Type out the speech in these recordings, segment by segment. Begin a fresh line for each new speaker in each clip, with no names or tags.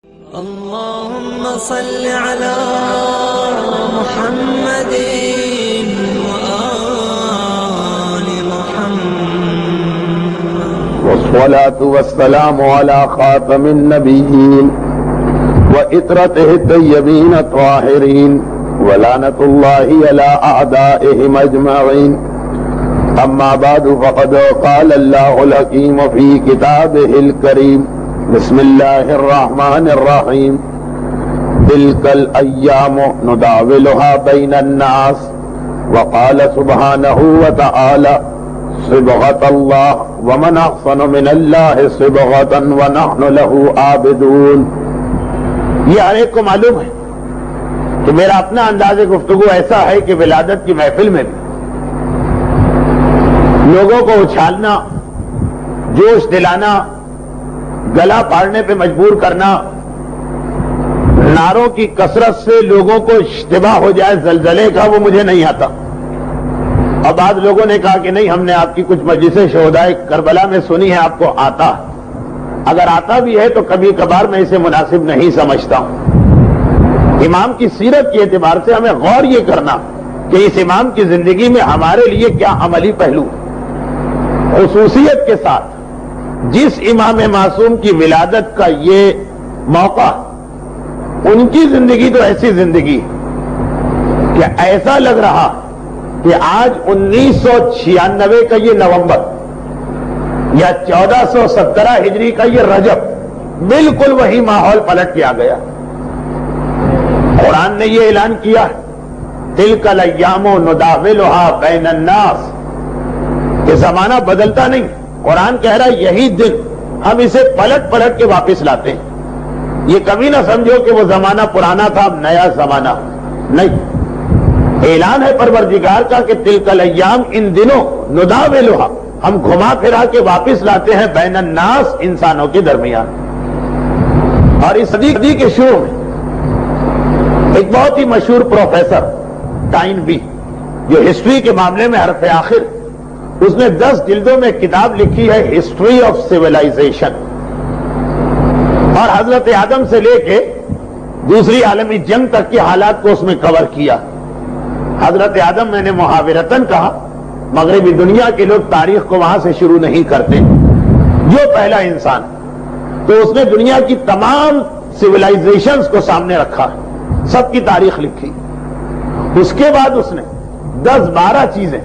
اللهم صل على محمد وآل محمد
والصلاة والسلام على خاتم النبيين وإطرته الطيبين الطاهرين ولعنة الله على أعدائهم أجمعين. أما بعد فقد قال الله الحكيم في كتابه الكريم بسم الله الرحمن الرحيم تلك الأيام نداولها بين الناس وقال سبحانه وتعالى صبغة الله ومن أحسن من الله صبغة ونحن له عابدون. یہ ہر ایک کو معلوم ہے کہ میرا اپنا انداز گفتگو ایسا ہے کہ ولادت کی محفل میں بھی لوگوں کو اچھالنا، جوش دلانا، گلا پھاڑنے پہ مجبور کرنا، نعروں کی کثرت سے لوگوں کو اشتباہ ہو جائے زلزلے کا، وہ مجھے نہیں آتا. اور بعض لوگوں نے کہا کہ نہیں، ہم نے آپ کی کچھ مجلسیں شہدائے کربلا میں سنی ہے، آپ کو آتا. اگر آتا بھی ہے تو کبھی کبھار میں اسے مناسب نہیں سمجھتا ہوں. امام کی سیرت کے اعتبار سے ہمیں غور یہ کرنا کہ اس امام کی زندگی میں ہمارے لیے کیا عملی پہلو، خصوصیت کے ساتھ جس امام معصوم کی ولادت کا یہ موقع، ان کی زندگی تو ایسی زندگی کہ ایسا لگ رہا کہ آج 1996 کا یہ نومبر یا 1417 ہجری کا یہ رجب، بالکل وہی ماحول پلٹ کے آ گیا. قرآن نے یہ اعلان کیا تلک الایام نداولها بین الناس، کہ زمانہ بدلتا نہیں. قرآن کہہ رہا ہے یہی دن ہم اسے پلٹ پلٹ کے واپس لاتے ہیں. یہ کبھی نہ سمجھو کہ وہ زمانہ پرانا تھا اب نیا زمانہ نہیں. اعلان ہے پروردگار کا کہ تلک الایام، ان دنوں نداولها، ہم گھما پھرا کے واپس لاتے ہیں بین الناس، انسانوں کے درمیان. اور اس صدی کے شروع میں ایک بہت ہی مشہور پروفیسر ٹائن بی، جو ہسٹری کے معاملے میں حرف آخر، اس نے 10 جلدوں میں کتاب لکھی ہے ہسٹری آف سیولائزیشن، اور حضرت آدم سے لے کے دوسری عالمی جنگ تک کے حالات کو اس میں کور کیا. حضرت آدم، میں نے محاورتاً کہا، مغربی دنیا کے لوگ تاریخ کو وہاں سے شروع نہیں کرتے. جو پہلا انسان، تو اس نے دنیا کی تمام سیولائزیشنز کو سامنے رکھا، سب کی تاریخ لکھی. اس کے بعد اس نے 10-12 چیزیں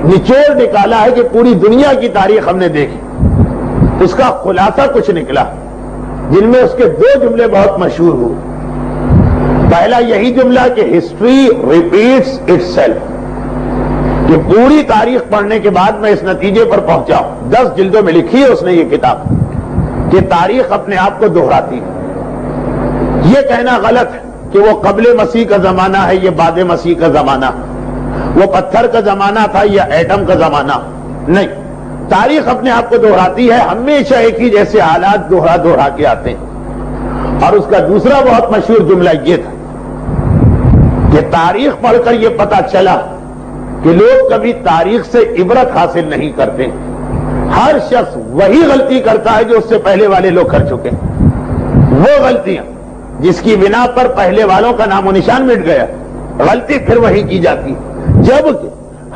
نچوڑ نکالا ہے کہ پوری دنیا کی تاریخ ہم نے دیکھی. اس کا خلاصہ کچھ نکلا، جن میں اس کے 2 جملے بہت مشہور ہوئے. پہلا یہی جملہ کہ ہسٹری ریپیٹس اٹ سیلف، کہ پوری تاریخ پڑھنے کے بعد میں اس نتیجے پر پہنچا ہوں. 10 جلدوں میں لکھی ہے اس نے یہ کتاب کہ تاریخ اپنے آپ کو دہراتی ہے. یہ کہنا غلط ہے کہ وہ قبل مسیح کا زمانہ ہے، یہ بعد مسیح کا زمانہ، وہ پتھر کا زمانہ تھا یا ایٹم کا زمانہ. نہیں، تاریخ اپنے آپ کو دہراتی ہے، ہمیشہ ایک ہی جیسے حالات دوہرا کے آتے ہیں. اور اس کا دوسرا بہت مشہور جملہ یہ تھا کہ تاریخ پڑھ کر یہ پتا چلا کہ لوگ کبھی تاریخ سے عبرت حاصل نہیں کرتے. ہر شخص وہی غلطی کرتا ہے جو اس سے پہلے والے لوگ کر چکے. وہ غلطیاں جس کی بنا پر پہلے والوں کا نام و نشان مٹ گیا، غلطی پھر وہی کی جاتی. جب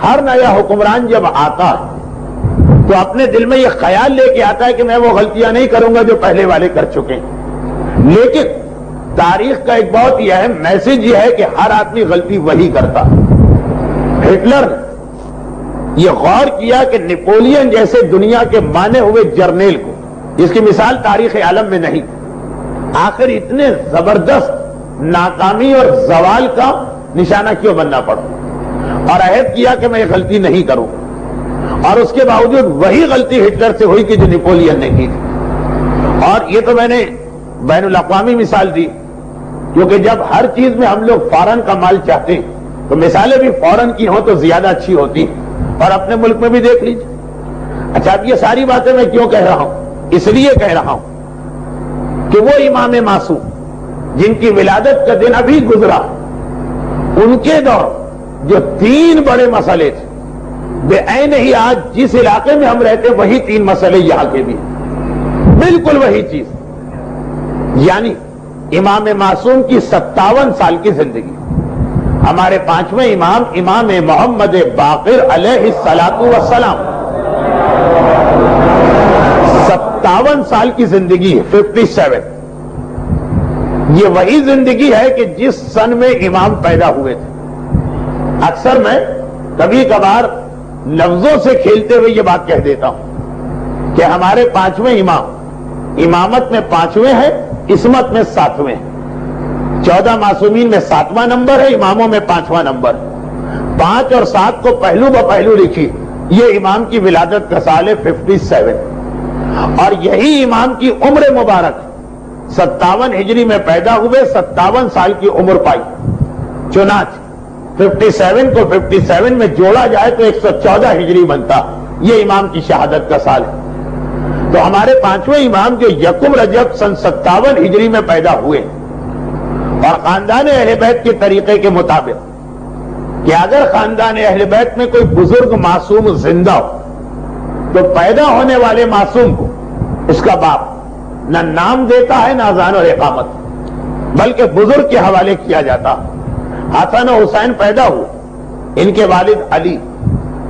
ہر نیا حکمران جب آتا ہے تو اپنے دل میں یہ خیال لے کے آتا ہے کہ میں وہ غلطیاں نہیں کروں گا جو پہلے والے کر چکے ہیں. لیکن تاریخ کا ایک بہت ہی اہم میسج یہ ہے کہ ہر آدمی غلطی وہی کرتا. ہٹلر نے یہ غور کیا کہ نیپولین جیسے دنیا کے مانے ہوئے جرنیل کو، جس کی مثال تاریخ عالم میں نہیں، آخر اتنے زبردست ناکامی اور زوال کا نشانہ کیوں بننا پڑا، اور عہد کیا کہ میں یہ غلطی نہیں کروں. اور اس کے باوجود وہی غلطی ہٹلر سے ہوئی کہ جو نیپولین نے کی تھی. اور یہ تو میں نے بین الاقوامی مثال دی، کیونکہ جب ہر چیز میں ہم لوگ فارن کا مال چاہتے ہیں تو مثالیں بھی فارن کی ہوں تو زیادہ اچھی ہوتی ہیں. اور اپنے ملک میں بھی دیکھ لیجیے. اچھا، اب یہ ساری باتیں میں کیوں کہہ رہا ہوں؟ اس لیے کہہ رہا ہوں کہ وہ امام معصوم جن کی ولادت کا دن ابھی گزرا، ان کے دور جو 3 بڑے مسئلے تھے، بے عین ہی آج جس علاقے میں ہم رہتے وہی 3 مسئلے یہاں کے بھی، بالکل وہی چیز. یعنی امام معصوم کی 57 سال کی زندگی. ہمارے پانچویں امام امام محمد باقر علیہ الصلوۃ والسلام 57 سال کی زندگی ہے. 57. یہ وہی زندگی ہے کہ جس سن میں امام پیدا ہوئے تھے. اکثر میں کبھی کبھار لفظوں سے کھیلتے ہوئے یہ بات کہہ دیتا ہوں کہ ہمارے پانچویں امام امامت میں 5ویں ہیں، عصمت میں 7ویں ہیں. 14 معصومین میں 7واں نمبر ہے، اماموں میں 5واں نمبر. 5 اور 7 کو پہلو بپہلو لکھی. یہ امام کی ولادت کا سال ہے 57. اور یہی امام کی عمر مبارک 57 ہجری میں پیدا ہوئے، 57 سال کی عمر پائی. چنانچہ 57 کو 57 میں جوڑا جائے تو 114 ہجری بنتا. یہ امام کی شہادت کا سال ہے. تو ہمارے پانچویں امام جو یکم رجب سن 57 ہجری میں پیدا ہوئے، اور خاندان اہل بیت کے طریقے کے مطابق کہ اگر خاندان اہل بیت میں کوئی بزرگ معصوم زندہ ہو تو پیدا ہونے والے معصوم کو اس کا باپ نہ نام دیتا ہے نہ اذان اور اقامت، بلکہ بزرگ کے حوالے کیا جاتا. حسن و حسین پیدا ہوئے، ان کے والد علی،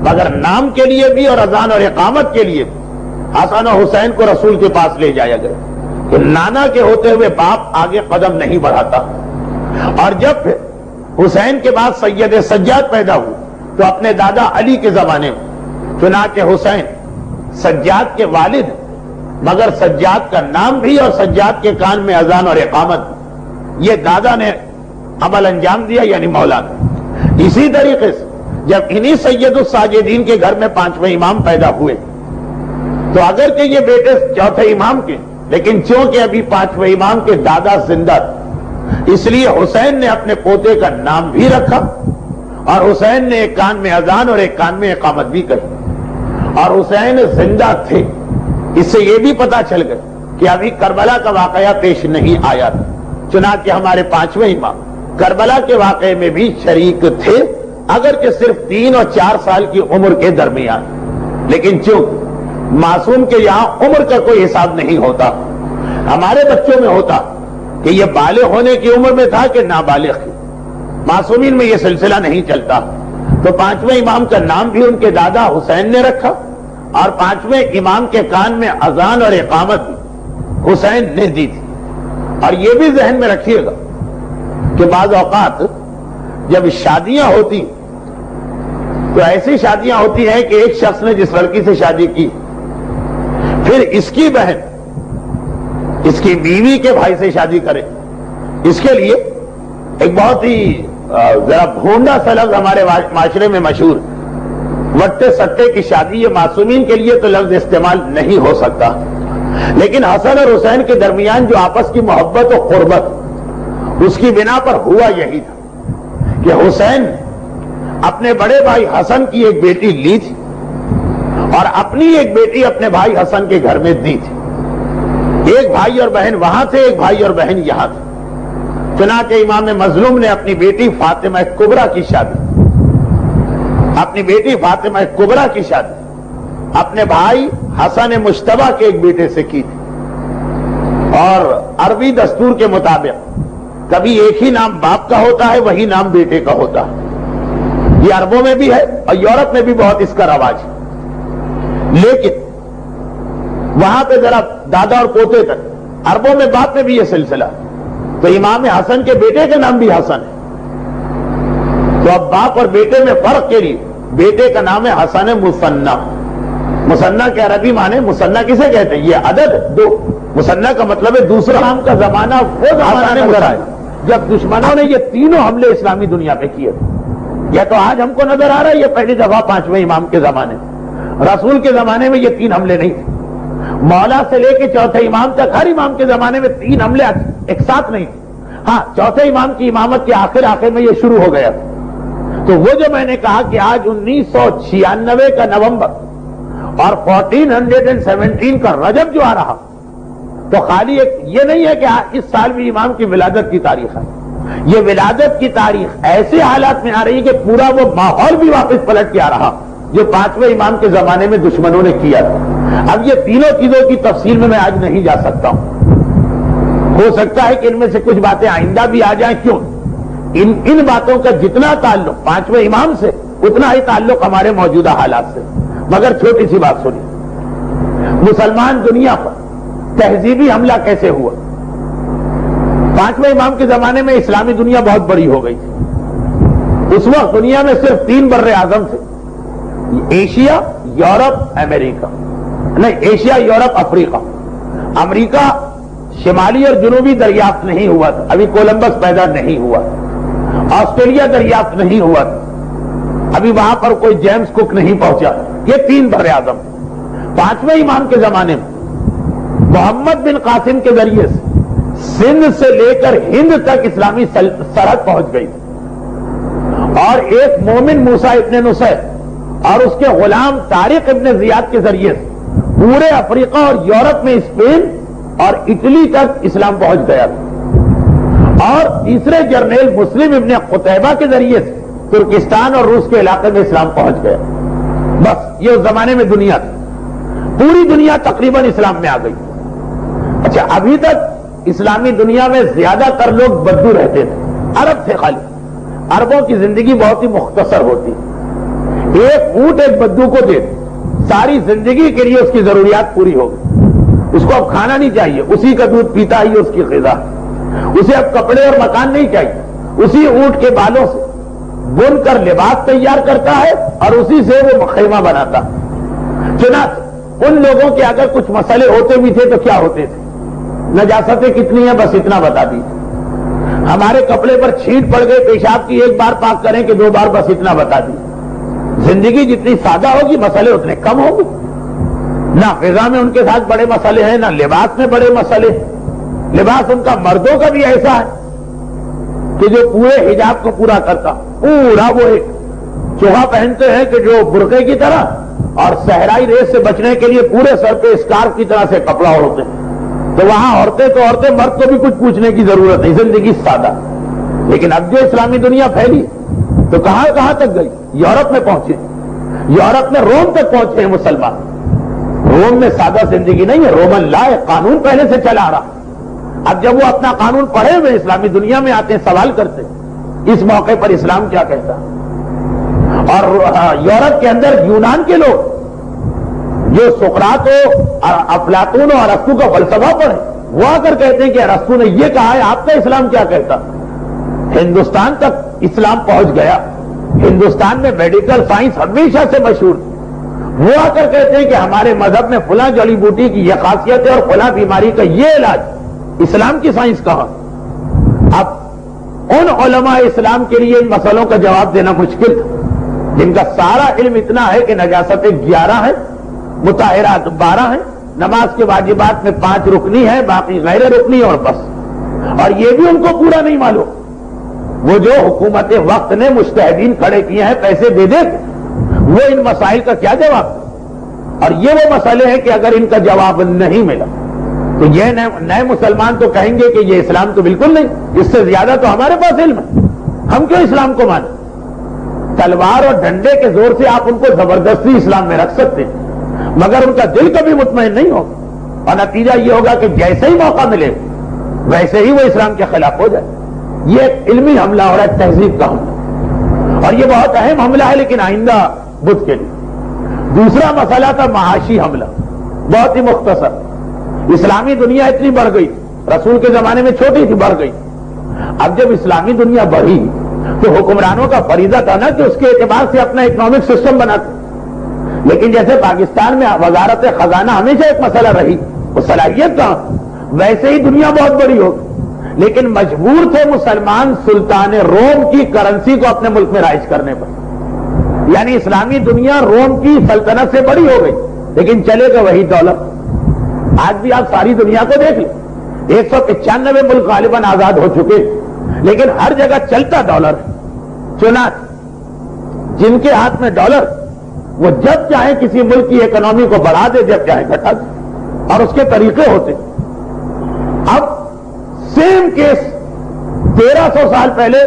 مگر نام کے لیے بھی اور اذان اور اقامت کے لیے حسن و حسین کو رسول کے پاس لے جایا گیا کہ نانا کے ہوتے ہوئے باپ آگے قدم نہیں بڑھاتا. اور جب پھر حسین کے بعد سید سجاد پیدا ہوئے تو اپنے دادا علی کے زمانے میں چنانچہ حسین سجاد کے والد، مگر سجاد کا نام بھی اور سجاد کے کان میں اذان اور اقامت، یہ دادا نے عمل انجام دیا، یعنی مولانا. اسی طریقے سے جب انہی سید الساجدین کے گھر میں پانچویں امام پیدا ہوئے تو اگر کہ یہ بیٹے چوتھے امام کے، لیکن چونکہ ابھی پانچویں امام کے دادا زندہ تھے، اس لیے حسین نے اپنے پوتے کا نام بھی رکھا، اور حسین نے ایک کان میں اذان اور ایک کان میں اقامت بھی کری. اور حسین زندہ تھے، اس سے یہ بھی پتا چل گیا کہ ابھی کربلا کا واقعہ پیش نہیں آیا تھا. چنانچہ ہمارے پانچویں امام کربلا کے واقعے میں بھی شریک تھے، اگرچہ صرف 3 اور 4 سال کی عمر کے درمیان. لیکن چونکہ معصوم کے یہاں عمر کا کوئی حساب نہیں ہوتا، ہمارے بچوں میں ہوتا کہ یہ بالغ ہونے کی عمر میں تھا کہ نابالغ کی. معصومین میں یہ سلسلہ نہیں چلتا. تو پانچویں امام کا نام بھی ان کے دادا حسین نے رکھا، اور پانچویں امام کے کان میں اذان اور اقامت بھی حسین نے دی تھی. اور یہ بھی ذہن میں رکھیے گا کہ بعض اوقات جب شادیاں ہوتی تو ایسی شادیاں ہوتی ہیں کہ ایک شخص نے جس لڑکی سے شادی کی، پھر اس کی بہن اس کی بیوی کے بھائی سے شادی کرے. اس کے لیے ایک بہت ہی ذرا بھونڈا سا لفظ ہمارے معاشرے میں مشہور، وٹے سٹے کی شادی. یہ معصومین کے لیے تو لفظ استعمال نہیں ہو سکتا، لیکن حسن اور حسین کے درمیان جو آپس کی محبت و قربت، اس کی بنا پر ہوا یہی تھا کہ حسین اپنے بڑے بھائی حسن کی ایک بیٹی لی تھی اور اپنی ایک بیٹی اپنے بھائی حسن کے گھر میں دی تھی. ایک بھائی اور بہن وہاں تھے، ایک بھائی اور بہن یہاں تھے. چنانچہ امام مظلوم نے اپنی بیٹی فاطمہ کبریٰ کی شادی اپنے بھائی حسن مجتبیٰ کے ایک بیٹے سے کی تھی. اور عربی دستور کے مطابق کبھی ایک ہی نام باپ کا ہوتا ہے، وہی نام بیٹے کا ہوتا ہے. یہ عربوں میں بھی ہے اور یورپ میں بھی بہت اس کا رواج ہے. لیکن وہاں پہ ذرا دادا اور پوتے تک، عربوں میں باپ میں بھی یہ سلسلہ. تو امام حسن کے بیٹے کا نام بھی حسن ہے. تو اب باپ اور بیٹے میں فرق کے لیے بیٹے کا نام ہے حسن مثنی. مثنی کے عربی معنی مثنی کسے کہتے ہیں؟ یہ عدد 2. مثنی کا مطلب ہے دوسرا. نام کا زمانہ وہ زمانہ نظر آئے جب دشمنوں نے یہ تینوں حملے اسلامی دنیا پہ کیے تھے. یا تو آج ہم کو نظر آ رہا ہے یہ پہلی دفعہ پانچویں امام کے زمانے، رسول کے زمانے میں یہ 3 حملے نہیں تھے. مولا سے لے کے چوتھے امام تک ہر امام کے زمانے میں 3 حملے ایک ساتھ نہیں تھے. ہاں، چوتھے امام کی امامت کے آخر میں یہ شروع ہو گیا. تو وہ جو میں نے کہا کہ آج 1996 کا نومبر اور 1417 کا رجب جو آ رہا، تو خالی ایک یہ نہیں ہے کہ اس سال بھی امام کی ولادت کی تاریخ ہے. یہ ولادت کی تاریخ ایسے حالات میں آ رہی ہے کہ پورا وہ ماحول بھی واپس پلٹ کے آ رہا جو پانچویں امام کے زمانے میں دشمنوں نے کیا تھا. اب یہ تینوں چیزوں کی تفصیل میں آج نہیں جا سکتا ہوں. ہو سکتا ہے کہ ان میں سے کچھ باتیں آئندہ بھی آ جائیں، کیوں؟ ان باتوں کا جتنا تعلق پانچویں امام سے اتنا ہی تعلق ہمارے موجودہ حالات سے۔ مگر چھوٹی سی بات سنی، مسلمان دنیا پر تہذیبی حملہ کیسے ہوا؟ پانچویں امام کے زمانے میں اسلامی دنیا بہت بڑی ہو گئی تھی۔ اس وقت دنیا میں صرف 3 بر اعظم تھے، ایشیا، یورپ، امریکہ، نہیں ایشیا، یورپ، افریقہ۔ امریکہ شمالی اور جنوبی دریافت نہیں ہوا تھا، ابھی کولمبس پیدا نہیں ہوا تھا۔ آسٹریلیا دریافت نہیں ہوا تھا، ابھی وہاں پر کوئی جیمز کک نہیں پہنچا۔ یہ 3 بر اعظم۔ پانچویں امام کے زمانے میں محمد بن قاسم کے ذریعے سے سندھ سے لے کر ہند تک اسلامی سرحد پہنچ گئی، اور ایک مومن موسیٰ ابن نصیر اور اس کے غلام طارق ابن زیاد کے ذریعے سے پورے افریقہ اور یورپ میں اسپین اور اٹلی تک اسلام پہنچ گیا تھا، اور تیسرے جرنیل مسلم ابن قتیبہ کے ذریعے سے ترکستان اور روس کے علاقے میں اسلام پہنچ گیا۔ بس یہ اس زمانے میں دنیا تھی، پوری دنیا تقریباً اسلام میں آ گئی۔ اچھا، ابھی تک اسلامی دنیا میں زیادہ تر لوگ بدو رہتے تھے، عرب تھے خالی۔ عربوں کی زندگی بہت ہی مختصر ہوتی، ایک اونٹ ایک بدو کو دے ساری زندگی کے لیے اس کی ضروریات پوری ہو گئی، اس کو اب کھانا نہیں چاہیے، اسی کا دودھ پیتا ہی اس کی غذا، اسے اب کپڑے اور مکان نہیں چاہیے، اسی اونٹ کے بالوں سے بن کر لباس تیار کرتا ہے اور اسی سے وہ خیمہ بناتا۔ چنانچہ ان لوگوں کے اگر کچھ مسئلے ہوتے بھی تھے تو کیا ہوتے تھے؟ نجاستیں کتنی ہیں بس اتنا بتا دیجیے، ہمارے کپڑے پر چھینٹ پڑ گئے، پیشاب کی 1 بار پاک کریں کہ 2 بار، بس اتنا بتا دیجیے۔ زندگی جتنی سادہ ہوگی مسئلے اتنے کم ہوں گے۔ نہ غذا میں ان کے ساتھ بڑے مسئلے ہیں، نہ لباس میں بڑے مسئلے۔ لباس ان کا مردوں کا بھی ایسا ہے کہ جو پورے حجاب کو پورا کرتا، پورا وہ ایک چوہا پہنتے ہیں کہ جو برقعے کی طرح، اور صحرائی ریس سے بچنے کے لیے پورے سر پہ اسکارف کی طرح سے کپڑا اوڑھتے ہیں۔ تو وہاں عورتیں تو عورتیں، مرد کو بھی کچھ پوچھنے کی ضرورت نہیں، زندگی سادہ۔ لیکن اب جو اسلامی دنیا پھیلی تو کہاں کہاں تک گئی؟ یورپ میں پہنچے، یورپ میں روم تک پہنچے ہیں مسلمان۔ روم میں سادہ زندگی نہیں ہے، رومن لا قانون پہلے سے چلا آ رہا۔ اب جب وہ اپنا قانون پڑھے ہوئے اسلامی دنیا میں آتے ہیں، سوال کرتے ہیں اس موقع پر اسلام کیا کہتا ہے۔ اور یورپ کے اندر یونان کے لوگ جو سقراط و افلاطون و ارسطو کا فلسفہ پڑھے، وہ آ کر کہتے ہیں کہ ارسطو نے یہ کہا ہے، آپ کا اسلام کیا کہتا؟ ہندوستان تک اسلام پہنچ گیا۔ ہندوستان میں میڈیکل سائنس ہمیشہ سے مشہور تھی، وہ آ کر کہتے ہیں کہ ہمارے مذہب میں فلاں جڑی بوٹی کی یہ خاصیت ہے اور فلاں بیماری کا یہ علاج، اسلام کی سائنس کہاں؟ اب ان علماء اسلام کے لیے ان مسئلوں کا جواب دینا مشکل تھا، جن کا سارا علم اتنا ہے کہ نجاستیں 11 ہیں، مطہرات 12 ہیں، نماز کے واجبات میں 5 رکنی ہے، باقی غیر رکنی اور بس، اور یہ بھی ان کو پورا نہیں معلوم۔ وہ جو حکومت وقت نے مجتہدین کھڑے کیے ہیں پیسے دے دے کے، وہ ان مسائل کا کیا جواب دے؟ اور یہ وہ مسئلے ہیں کہ اگر ان کا جواب نہیں ملا تو یہ نئے مسلمان تو کہیں گے کہ یہ اسلام تو بالکل نہیں، اس سے زیادہ تو ہمارے پاس علم ہے، ہم کیوں اسلام کو مانیں؟ تلوار اور ڈنڈے کے زور سے آپ ان کو زبردستی اسلام میں رکھ سکتے ہیں، مگر ان کا دل کبھی مطمئن نہیں ہوگا، اور نتیجہ یہ ہوگا کہ جیسے ہی موقع ملے ویسے ہی وہ اسلام کے خلاف ہو جائے۔ یہ ایک علمی حملہ ہو رہا ہے، تہذیب کا حملہ، اور یہ بہت اہم حملہ ہے لیکن آئندہ بدھ کے لیے۔ دوسرا مسئلہ تھا معاشی حملہ، بہت ہی مختصر۔ اسلامی دنیا اتنی بڑھ گئی، رسول کے زمانے میں چھوٹی تھی، بڑھ گئی۔ اب جب اسلامی دنیا بڑھی تو حکمرانوں کا فریضہ تھا نا کہ اس کے اعتبار سے اپنا اکنامک سسٹم بناتے، لیکن جیسے پاکستان میں وزارت خزانہ ہمیشہ ایک مسئلہ رہی، وہ صلاحیت کہاں، ویسے ہی دنیا بہت بڑی ہوگی، لیکن مجبور تھے مسلمان سلطان روم کی کرنسی کو اپنے ملک میں رائج کرنے پر، یعنی اسلامی دنیا روم کی سلطنت سے بڑی ہو گئی لیکن چلے گا وہی ڈالر۔ آج بھی آپ ساری دنیا کو دیکھ لیں، 195 ملک غالباً آزاد ہو چکے، لیکن ہر جگہ چلتا ڈالر ہے۔ چنانچہ جن کے ہاتھ میں ڈالر، وہ جب چاہے کسی ملک کی اکنامی کو بڑھا دے، جب چاہے گھٹا دے، اور اس کے طریقے ہوتے۔ اب سیم کیس 1300 سال پہلے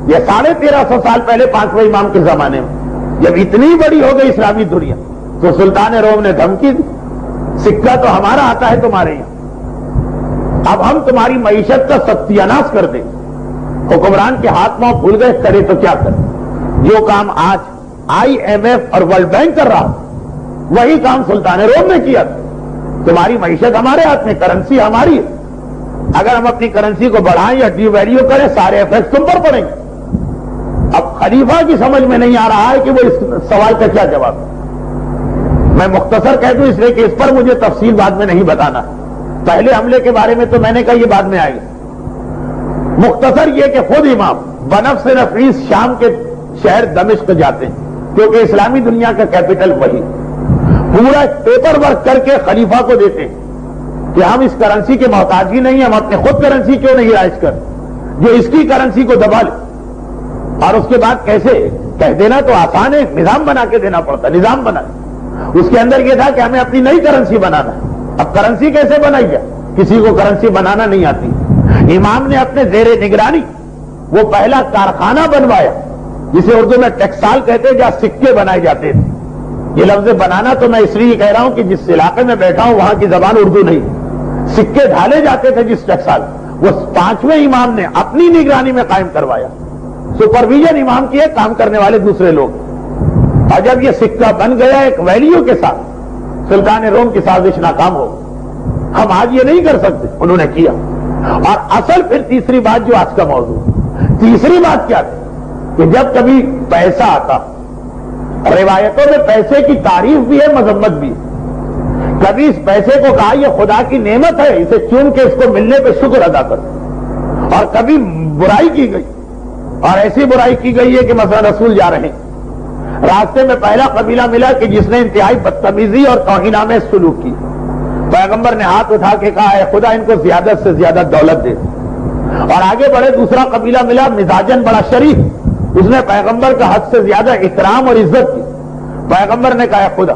یا 1350 سال پہلے پانچویں امام کے زمانے میں جب اتنی بڑی ہو گئی اسلامی دنیا تو سلطان روم نے دھمکی دی، سکہ تو ہمارا آتا ہے تمہارے یہاں، اب ہم تمہاری معیشت کا ستیاناش کر دیں. حکمران کے ہاتھ پاؤں پھول گئے, کرے تو کیا کریں. جو کام آج IMF اور ورلڈ بینک کر رہا وہی کام سلطان روم نے کیا. تمہاری معیشت ہمارے ہاتھ میں, کرنسی ہماری ہے. اگر ہم اپنی کرنسی کو بڑھائیں یا ڈی ویلیو کریں سارے ایفیکٹ تم پر پڑیں گے. اب خلیفہ کی سمجھ میں نہیں آ رہا ہے کہ وہ اس سوال کا کیا جواب ہے. میں مختصر کہہ دوں اس لیے کہ اس پر مجھے تفصیل بعد میں نہیں بتانا. پہلے حملے کے بارے میں تو میں نے کہا یہ بعد میں آئے گا. مختصر یہ کہ خود امام بنفس نفیس شام کے شہر دمشق جاتے ہیں کیونکہ اسلامی دنیا کا کیپٹل وہی. پورا پیپر ورک کر کے خلیفہ کو دیتے ہیں کہ ہم اس کرنسی کے محتاج ہی نہیں, ہم اپنے خود کرنسی کیوں نہیں رائج کر جو اس کی کرنسی کو دبا لے. اور اس کے بعد کیسے کہہ دینا تو آسان ہے, نظام بنا کے دینا پڑتا. نظام بنا اس کے اندر یہ تھا کہ ہمیں اپنی نئی کرنسی بنانا ہے. اب کرنسی کیسے بنائی جائے, کسی کو کرنسی بنانا نہیں آتی. امام نے اپنے زیر نگرانی وہ پہلا کارخانہ بنوایا جسے اردو میں ٹیکسال کہتے ہیں, جہاں سکے بنائے جاتے تھے. یہ لفظ بنانا تو میں اس لیے کہہ رہا ہوں کہ جس علاقے میں بیٹھا ہوں وہاں کی زبان اردو نہیں. سکے ڈھالے جاتے تھے جس ٹیکسال, وہ 5ویں امام نے اپنی نگرانی میں قائم کروایا. سپرویژن امام کی ہے, کام کرنے والے دوسرے لوگ. اور جب یہ سکہ بن گیا ایک ویلیو کے ساتھ, سلطان روم کی سازش ناکام ہو. ہم آج یہ نہیں کر سکتے, انہوں نے کیا. اور اصل پھر تیسری بات جو آج کا موضوع, تیسری بات کیا تھی کہ جب کبھی پیسہ آتا, روایتوں میں پیسے کی تعریف بھی ہے مذمت بھی ہے. کبھی اس پیسے کو کہا یہ خدا کی نعمت ہے, اسے چون کے اس کو ملنے پہ شکر ادا کر. اور کبھی برائی کی گئی, اور ایسی برائی کی گئی ہے کہ مثلا رسول جا رہے ہیں, راستے میں پہلا قبیلہ ملا کہ جس نے انتہائی بدتمیزی اور توہینآمیز سلوک کی. پیغمبر نے ہاتھ اٹھا کے کہا اے خدا ان کو زیادہ سے زیادہ دولت دے. اور آگے بڑھے دوسرا قبیلہ ملا مزاجن بڑا شریف, اس نے پیغمبر کا حد سے زیادہ احترام اور عزت کی. پیغمبر نے کہا اے خدا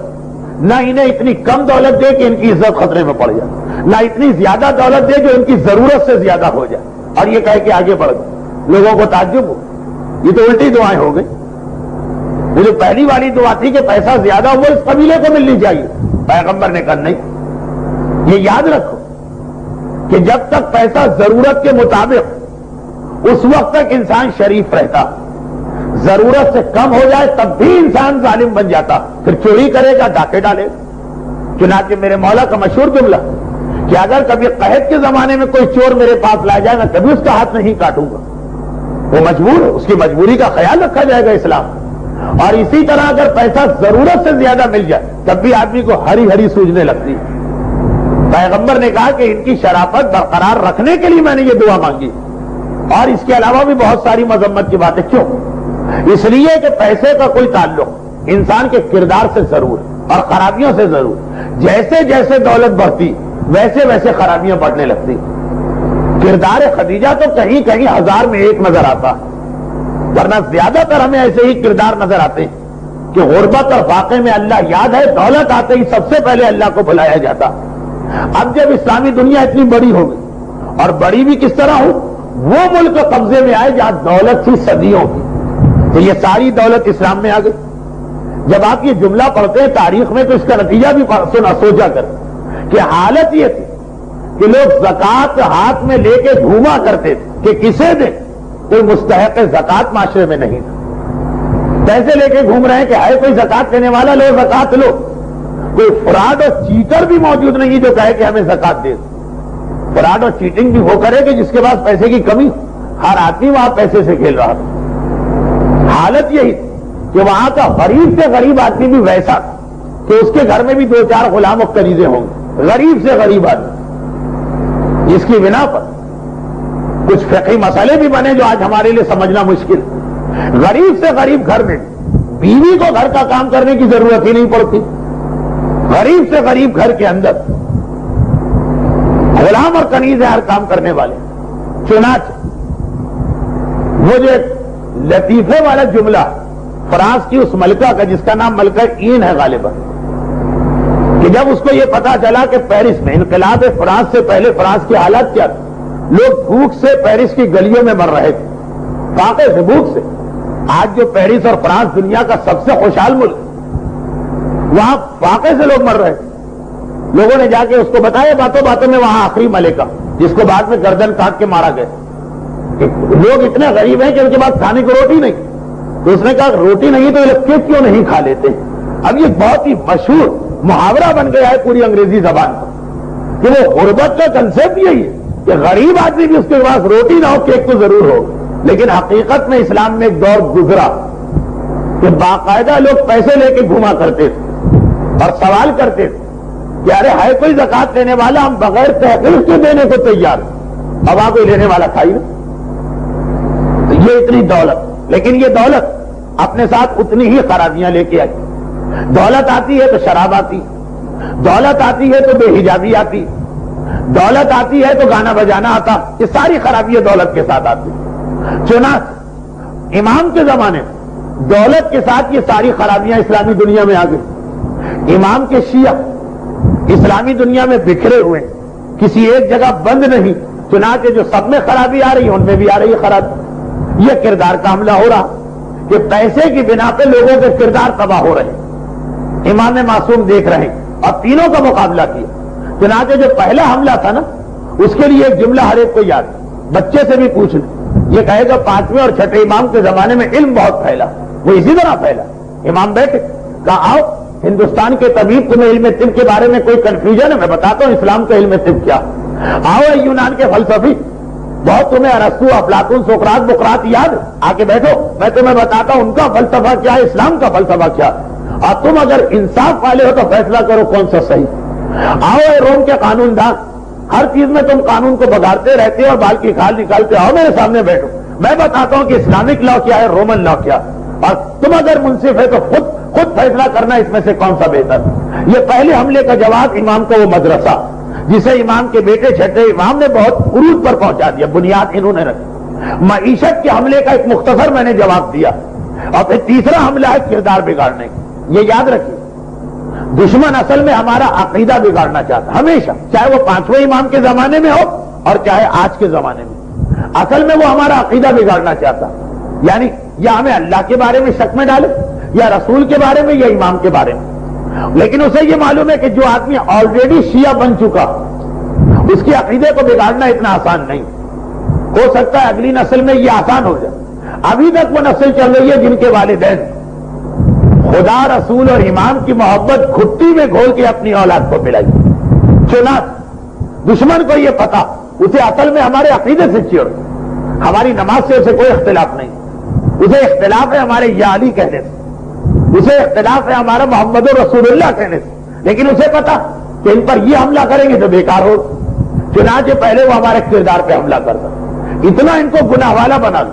نہ انہیں اتنی کم دولت دے کہ ان کی عزت خطرے میں پڑ جائے, نہ اتنی زیادہ دولت دے جو ان کی ضرورت سے زیادہ ہو جائے. اور یہ کہہ کے آگے بڑھ گئے. لوگوں کو تعجب ہو, یہ تو الٹی دعائیں ہو گئی. وہ جو پہلی والی دعا تھی کہ پیسہ زیادہ وہ اس قبیلے کو ملنی چاہیے, پیغمبر نے کہا نہیں. یہ یاد رکھو کہ جب تک پیسہ ضرورت کے مطابق اس وقت تک انسان شریف رہتا, ضرورت سے کم ہو جائے تب بھی انسان ظالم بن جاتا, پھر چوری کرے گا, ڈاکے ڈالے. چنانچہ میرے مولا کا مشہور جملہ کہ اگر کبھی قحط کے زمانے میں کوئی چور میرے پاس لا جائے میں کبھی اس کا ہاتھ نہیں کاٹوں گا. وہ مجبور ہے, اس کی مجبوری کا خیال رکھا جائے گا اسلام. اور اسی طرح اگر پیسہ ضرورت سے زیادہ مل جائے تب بھی آدمی کو ہری ہری سوجنے لگتی. پیغمبر نے کہا کہ ان کی شرافت برقرار رکھنے کے لیے میں نے یہ دعا مانگی. اور اس کے علاوہ بھی بہت ساری مذمت کی باتیں. کیوں؟ اس لیے کہ پیسے کا کوئی تعلق انسان کے کردار سے ضرور اور خرابیوں سے ضرور. جیسے جیسے دولت بڑھتی ویسے ویسے خرابیاں بڑھنے لگتی. کردار خدیجہ تو کہیں کہیں 1000 میں 1 نظر آتا, ورنہ زیادہ تر ہمیں ایسے ہی کردار نظر آتے ہیں کہ غربت اور فاقے میں اللہ یاد ہے, دولت آتے ہی سب سے پہلے اللہ کو بلایا جاتا. اب جب اسلامی دنیا اتنی بڑی ہو گئی, اور بڑی بھی کس طرح ہو, وہ ملک قبضے میں آئے جہاں دولت تھی صدیوں کی, تو یہ ساری دولت اسلام میں آ گئی. جب آپ یہ جملہ پڑھتے ہیں تاریخ میں تو اس کا نتیجہ بھی سوچا کر کہ حالت یہ تھی کہ لوگ زکوٰۃ ہاتھ میں لے کے گھوما کرتے تھے کہ کسے دیں, کوئی مستحق زکوٰۃ معاشرے میں نہیں تھا. پیسے لے کے گھوم رہے ہیں کہ ہے کوئی زکوٰۃ دینے والا, لو زکوٰۃ لو. کوئی فراڈ اور چیٹر بھی موجود نہیں جو کہے کہ ہمیں زکوٰۃ دے. فراڈ اور چیٹنگ بھی وہ کرے کہ جس کے پاس پیسے کی کمی, ہر آدمی وہاں پیسے سے کھیل رہا تھا. حالت یہی کہ وہاں کا غریب سے غریب آدمی بھی ویسا کہ اس کے گھر میں بھی 2-4 غلام و کنیزیں ہوں گے. غریب سے غریب آدمی, اس کی بنا پر کچھ فقہی مسئلے بھی بنے جو آج ہمارے لیے سمجھنا مشکل. غریب سے غریب گھر میں بیوی کو گھر کا کام کرنے کی ضرورت ہی نہیں پڑتی. غریب سے غریب گھر کے اندر غلام اور کنیز ہر کام کرنے والے. چنانچہ وہ جو ایک لطیفے والا جملہ فرانس کی اس ملکہ کا جس کا نام ملکہ این ہے غالباً, کہ جب اس کو یہ پتا چلا کہ پیرس میں انقلاب فرانس سے پہلے فرانس کی حالت کیا تھی, لوگ بھوک سے پیرس کی گلیوں میں مر رہے تھے, فاقے سے, بھوک سے. آج جو پیرس اور فرانس دنیا کا سب سے خوشحال ملک, وہاں فاقے سے لوگ مر رہے تھے. لوگوں نے جا کے اس کو بتایا باتوں باتوں میں وہاں آخری ملکہ جس کو بعد میں گردن کاٹ کے مارا گیا. لوگ اتنے غریب ہیں کہ ان کے پاس کھانے کو روٹی نہیں, تو اس نے کہا روٹی نہیں تو یہ کیوں نہیں کھا لیتے. اب یہ بہت ہی مشہور محاورہ بن گیا ہے پوری انگریزی زبان پر کہ وہ غربت کا کنسیپٹ یہی ہے کہ غریب آدمی بھی اس کے پاس روٹی نہ ہو کیک تو ضرور ہو. لیکن حقیقت میں اسلام میں ایک دور گزرا کہ باقاعدہ لوگ پیسے لے کے گھوما کرتے تھے اور سوال کرتے تھے کہ ارے ہے کوئی زکات لینے والا, ہم بغیر تحقیق کے دینے کو تیار ہیں, اب وہاں کوئی لینے والا تھا ہی نہیں. یہ اتنی دولت, لیکن یہ دولت اپنے ساتھ اتنی ہی خرابیاں لے کے آئی. دولت آتی ہے تو شراب آتی, دولت آتی ہے تو بے حجابی آتی, دولت آتی ہے تو گانا بجانا آتا. یہ ساری خرابیاں دولت کے ساتھ آتی. چنانچہ امام کے زمانے میں دولت کے ساتھ یہ ساری خرابیاں اسلامی دنیا میں آ گئی. امام کے شیعہ اسلامی دنیا میں بکھرے ہوئے, کسی ایک جگہ بند نہیں. چنانچہ جو سب میں خرابی آ رہی ہے ان میں بھی آ رہی ہے خرابی. یہ کردار کا حملہ ہو رہا کہ پیسے کی بنا پہ لوگوں کے کردار تباہ ہو رہے ہیں. امام معصوم دیکھ رہے ہیں اور تینوں کا مقابلہ کیا. چنانچہ جو پہلا حملہ تھا نا, اس کے لیے ایک جملہ ہر ایک کو یاد, بچے سے بھی پوچھ لیں, یہ کہے گا 5ویں اور 6ٹھے امام کے زمانے میں علم بہت پھیلا. وہ اسی طرح پھیلا. امام بیٹھے, کہا آؤ ہندوستان کے طبیب, تمہیں علم طب کے بارے میں کوئی کنفیوژن ہے؟ میں بتاتا ہوں اسلام کا علم طب کیا. آؤ یونان کے فلسفی, بہت تمہیں ارسطو, افلاطون, سقراط, بقراط یاد, آ کے بیٹھو, میں تمہیں بتاتا ہوں ان کا فلسفہ کیا ہے, اسلام کا فلسفہ کیا. اور تم اگر انصاف والے ہو تو فیصلہ کرو کون سا صحیح. آؤ اے روم کے قانون دان, ہر چیز میں تم قانون کو بگاڑتے رہتے ہو اور بال کی کھال نکالتے, آؤ میرے سامنے بیٹھو, میں بتاتا ہوں کہ اسلامک لا کیا ہے, رومن لا کیا. اور تم اگر منصف ہے تو خود فیصلہ کرنا اس میں سے کون سا بہتر. یہ پہلے حملے کا جواب امام کا وہ مدرسہ جسے امام کے بیٹے 6ٹھے امام نے بہت عروج پر پہنچا دیا, بنیاد انہوں نے رکھی. معیشت کے حملے کا ایک مختصر میں نے جواب دیا. اور پھر تیسرا حملہ ہے کردار بگاڑنے کا. یہ یاد رکھیے, دشمن اصل میں ہمارا عقیدہ بگاڑنا چاہتا ہمیشہ, چاہے وہ 5ویں امام کے زمانے میں ہو اور چاہے آج کے زمانے میں. اصل میں وہ ہمارا عقیدہ بگاڑنا چاہتا, یعنی یا ہمیں اللہ کے بارے میں شک میں ڈالے, یا رسول کے بارے میں, یا امام کے بارے میں. لیکن اسے یہ معلوم ہے کہ جو آدمی آلریڈی شیعہ بن چکا, اس کے عقیدے کو بگاڑنا اتنا آسان نہیں. ہو سکتا ہے اگلی نسل میں یہ آسان ہو جائے. ابھی تک وہ نسل چل رہی ہے جن کے والدین خدا, رسول اور امام کی محبت گھٹی میں گھول کے اپنی اولاد کو پلائی. چنانچہ دشمن کو یہ پتا, اسے اصل میں ہمارے عقیدے سے چڑ, ہماری نماز سے اسے کوئی اختلاف نہیں. اسے اختلاف ہے ہمارے یا علی کہنے سے, اسے اختلاف ہے ہمارا محمد رسول اللہ کہنے سے. لیکن اسے پتا کہ ان پر یہ حملہ کریں گے تو بیکار ہو. چنانچہ پہلے وہ ہمارے کردار پہ حملہ کرتا, اتنا ان کو گناہ والا بنا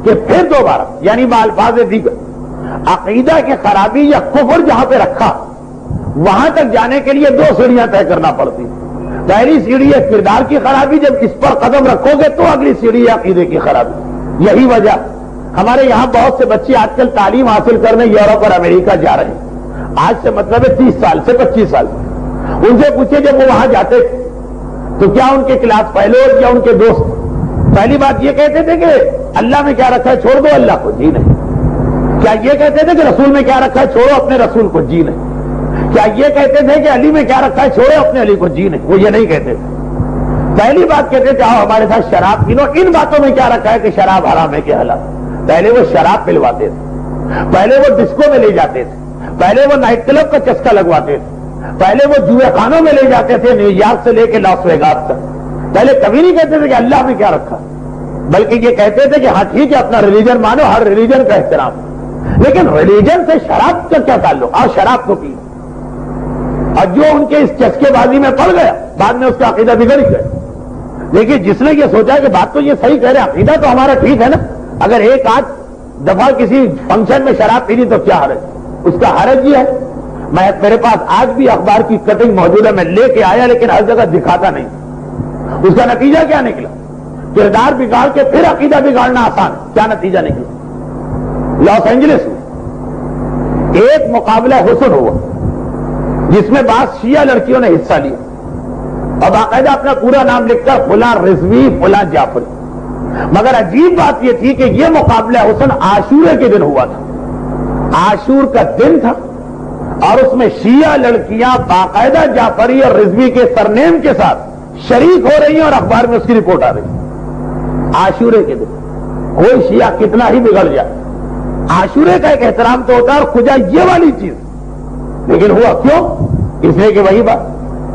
کہ پھر دوبارہ, یعنی بالفاظ دیگر, عقیدہ کی خرابی یا کفر جہاں پہ رکھا, وہاں تک جانے کے لیے 2 سیڑھیاں طے کرنا پڑتی. پہلی سیڑھی ہے کردار کی خرابی, جب اس پر قدم رکھو گے تو اگلی سیڑھی ہے عقیدے کی خرابی. یہی وجہ ہمارے یہاں بہت سے بچے آج کل تعلیم حاصل کرنے یورپ اور امریکہ جا رہے ہیں. آج سے مطلب ہے 30 سال سے 25 سال. ان سے پوچھے جب وہ وہاں جاتے تو کیا ان کے کلاس فیلوز یا ان کے دوست پہلی بات یہ کہتے تھے کہ اللہ میں کیا رکھا ہے چھوڑ دو اللہ کو؟ جی نہیں. کیا یہ کہتے تھے کہ رسول میں کیا رکھا ہے چھوڑو اپنے رسول کو؟ جی نہیں. کیا یہ کہتے تھے کہ علی میں کیا رکھا ہے چھوڑو اپنے علی کو؟ جی نہیں, وہ یہ نہیں کہتے تھے. پہلی بات کہتے تھے آؤ ہمارے ساتھ شراب پی لو. ان باتوں میں کیا رکھا ہے کہ شراب حرام ہے کہ حلال؟ پہلے وہ شراب پلواتے تھے, پہلے وہ ڈسکو میں لے جاتے تھے, پہلے وہ نائٹ کلب کا چسکا لگواتے تھے, پہلے وہ جوئے خانوں میں لے جاتے تھے نیو یارک سے لے کے لاس ویگاس تک. پہلے کبھی نہیں کہتے تھے کہ اللہ میں کیا رکھا, بلکہ یہ کہتے تھے کہ ہاں ٹھیک ہے اپنا ریلیجن مانو, ہر ریلیجن کا احترام. لیکن ریلیجن سے شراب کا کیا تعلق؟ اور شراب کو پی, اور جو ان کے اس چسکے بازی میں پڑ گیا بعد میں اس کا عقیدہ بگڑ گیا. لیکن جس نے یہ سوچا کہ بات تو یہ صحیح کہہ رہے, عقیدہ تو ہمارا ٹھیک ہے نا, اگر ایک آدھ دفعہ کسی فنکشن میں شراب پی لی تو کیا حرج؟ اس کا حرج یہ ہے. میرے پاس آج بھی اخبار کی کٹنگ موجود ہے, میں لے کے آیا لیکن ہر جگہ دکھاتا نہیں. اس کا نتیجہ کیا نکلا؟ کردار بگاڑ کے پھر عقیدہ بگاڑنا آسان. کیا نتیجہ نکلا؟ لاس اینجلس میں ایک مقابلہ حسن ہوا جس میں بعض شیعہ لڑکیوں نے حصہ لیا اور باقاعدہ اپنا پورا نام لکھ کر فلاں رضوی فلاں جعفری. مگر عجیب بات یہ تھی کہ یہ مقابلہ حسن عاشورے کے دن ہوا تھا. عاشور کا دن تھا اور اس میں شیعہ لڑکیاں باقاعدہ جعفری اور رضوی کے سرنیم کے ساتھ شریک ہو رہی ہیں اور اخبار میں اس کی رپورٹ آ رہی ہے. عاشورے کے دن کوئی شیعہ کتنا ہی بگڑ جائے، عاشورے کا ایک احترام تو ہوتا ہے، اور خدا یہ والی چیز. لیکن ہوا کیوں؟ اس لیے کہ وہی بات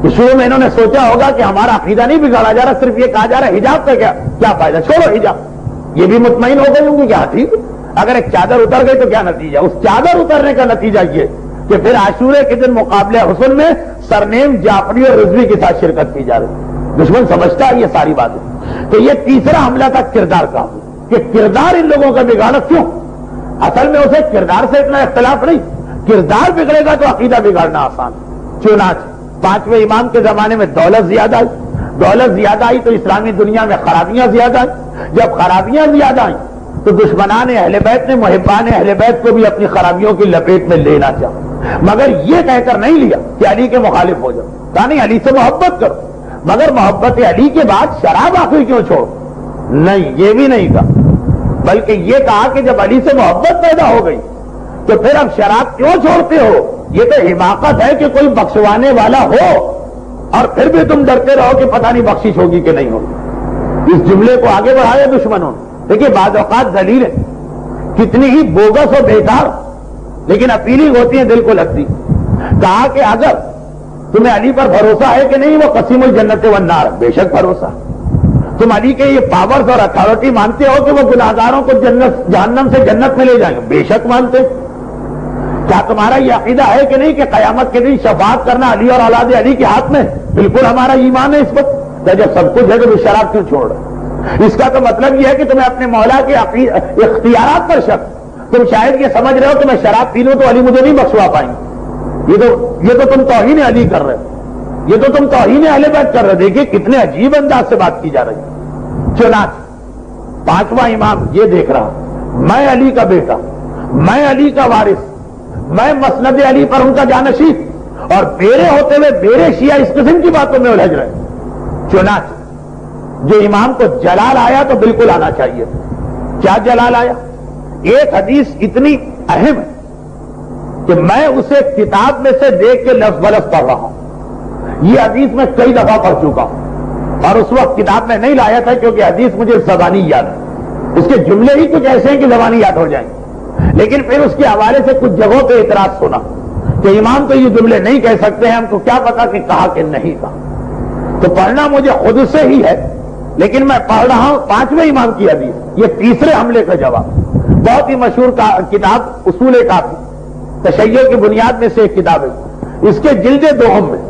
کہ شروع میں انہوں نے سوچا ہوگا کہ ہمارا عقیدہ نہیں بگاڑا جا رہا، صرف یہ کہا جا رہا ہے حجاب کا کیا فائدہ، چھوڑو حجاب. یہ بھی مطمئن ہو گئی ہوں گی کہ ہاں ٹھیک ہے، اگر ایک چادر اتر گئی تو کیا نتیجہ؟ اس چادر اترنے کا نتیجہ یہ کہ پھر عاشورے کے دن مقابلہ حسن میں سرنیم جعفری اور رضوی کے ساتھ شرکت کی جا رہی. دشمن سمجھتا ہے یہ ساری باتیں. تو یہ تیسرا حملہ تھا کردار کا، کہ کردار ان لوگوں کا بگاڑا. کیوں؟ اصل میں اسے کردار سے اتنا اختلاف نہیں، کردار بگڑے گا تو عقیدہ بگاڑنا آسان. چنانچہ پانچویں امام کے زمانے میں دولت زیادہ آئی تو اسلامی دنیا میں خرابیاں زیادہ آئی. جب خرابیاں زیادہ آئیں تو دشمنان اہل بیت نے محبان اہل بیت کو بھی اپنی خرابیوں کی لپیٹ میں لینا چاہا، مگر یہ کہہ کر نہیں لیا کہ علی کے مخالف ہو جاؤ. کہا نہیں، علی سے محبت کرو، مگر محبت علی کے بعد شراب آخر کیوں چھوڑو؟ نہیں، یہ بھی نہیں کہا، بلکہ یہ کہا کہ جب علی سے محبت پیدا ہو گئی تو پھر اب شراب کیوں چھوڑتے ہو؟ یہ تو حماقت ہے کہ کوئی بخشوانے والا ہو اور پھر بھی تم ڈرتے رہو کہ پتہ نہیں بخشش ہوگی کہ نہیں ہوگی. اس جملے کو آگے بڑھایا دشمنوں نے. دیکھیے بعض اوقات دلیلیں کتنی ہی بوگس و بیکار لیکن اپیلنگ ہوتی ہیں، دل کو لگتی. کہا کہ اگر تمہیں علی پر بھروسہ ہے کہ نہیں وہ قسیم الجنت والنار، بے شک بھروسہ. تم علی کے یہ پاورز اور اتھارٹی مانتے ہو کہ وہ گناہگاروں کو جہنم سے جنت میں لے جائیں گے؟ بے شک مانتے. کیا تمہارا یہ عقیدہ ہے کہ نہیں کہ قیامت کے دن شفاعت کرنا علی اور اولاد علی کے ہاتھ میں؟ بالکل ہمارا ایمان ہے اس وقت. جب سب کچھ ہے تو شراب کیوں چھوڑ رہے؟ اس کا تو مطلب یہ ہے کہ تمہیں اپنے مولا کے اختیارات پر شک. تم شاید یہ سمجھ رہے ہو کہ میں شراب پی لوں تو علی مجھے نہیں بخشوا پائیں گے. یہ تو تم توہین علی کر رہے ہو، یہ تو تم توہین اہل بیت کر رہے. دیکھیے کتنے عجیب انداز سے بات کی جا رہی ہے. چنانچہ پانچواں امام یہ دیکھ رہا، میں علی کا بیٹا، میں علی کا وارث، میں مسند علی پر ان کا جانشین، اور میرے ہوتے ہوئے میرے شیعہ اس قسم کی باتوں میں الجھ رہے. چنانچہ جو امام کو جلال آیا تو بالکل آنا چاہیے. کیا جلال آیا؟ ایک حدیث اتنی اہم ہے کہ میں اسے کتاب میں سے دیکھ کے لفظ بلفظ پڑھ رہا ہوں. یہ حدیث میں کئی دفعہ پڑھ چکا ہوں اور اس وقت کتاب میں نہیں لایا تھا کیونکہ حدیث مجھے زبانی یاد ہے. اس کے جملے ہی کچھ ایسے ہیں کہ زبانی یاد ہو جائیں. لیکن پھر اس کے حوالے سے کچھ جگہوں پہ اعتراض سنا کہ امام تو یہ جملے نہیں کہہ سکتے ہیں، ہم کو کیا پتا کہ کہا کہ نہیں کہا. تو پڑھنا مجھے خود سے ہی ہے، لیکن میں پڑھ رہا ہوں پانچویں امام کی حدیث. یہ تیسرے حملے کا جواب. بہت ہی مشہور کتاب اصول کافی، تشیع کی بنیاد میں سے ایک کتاب ہے. اس کے جلد دوم میں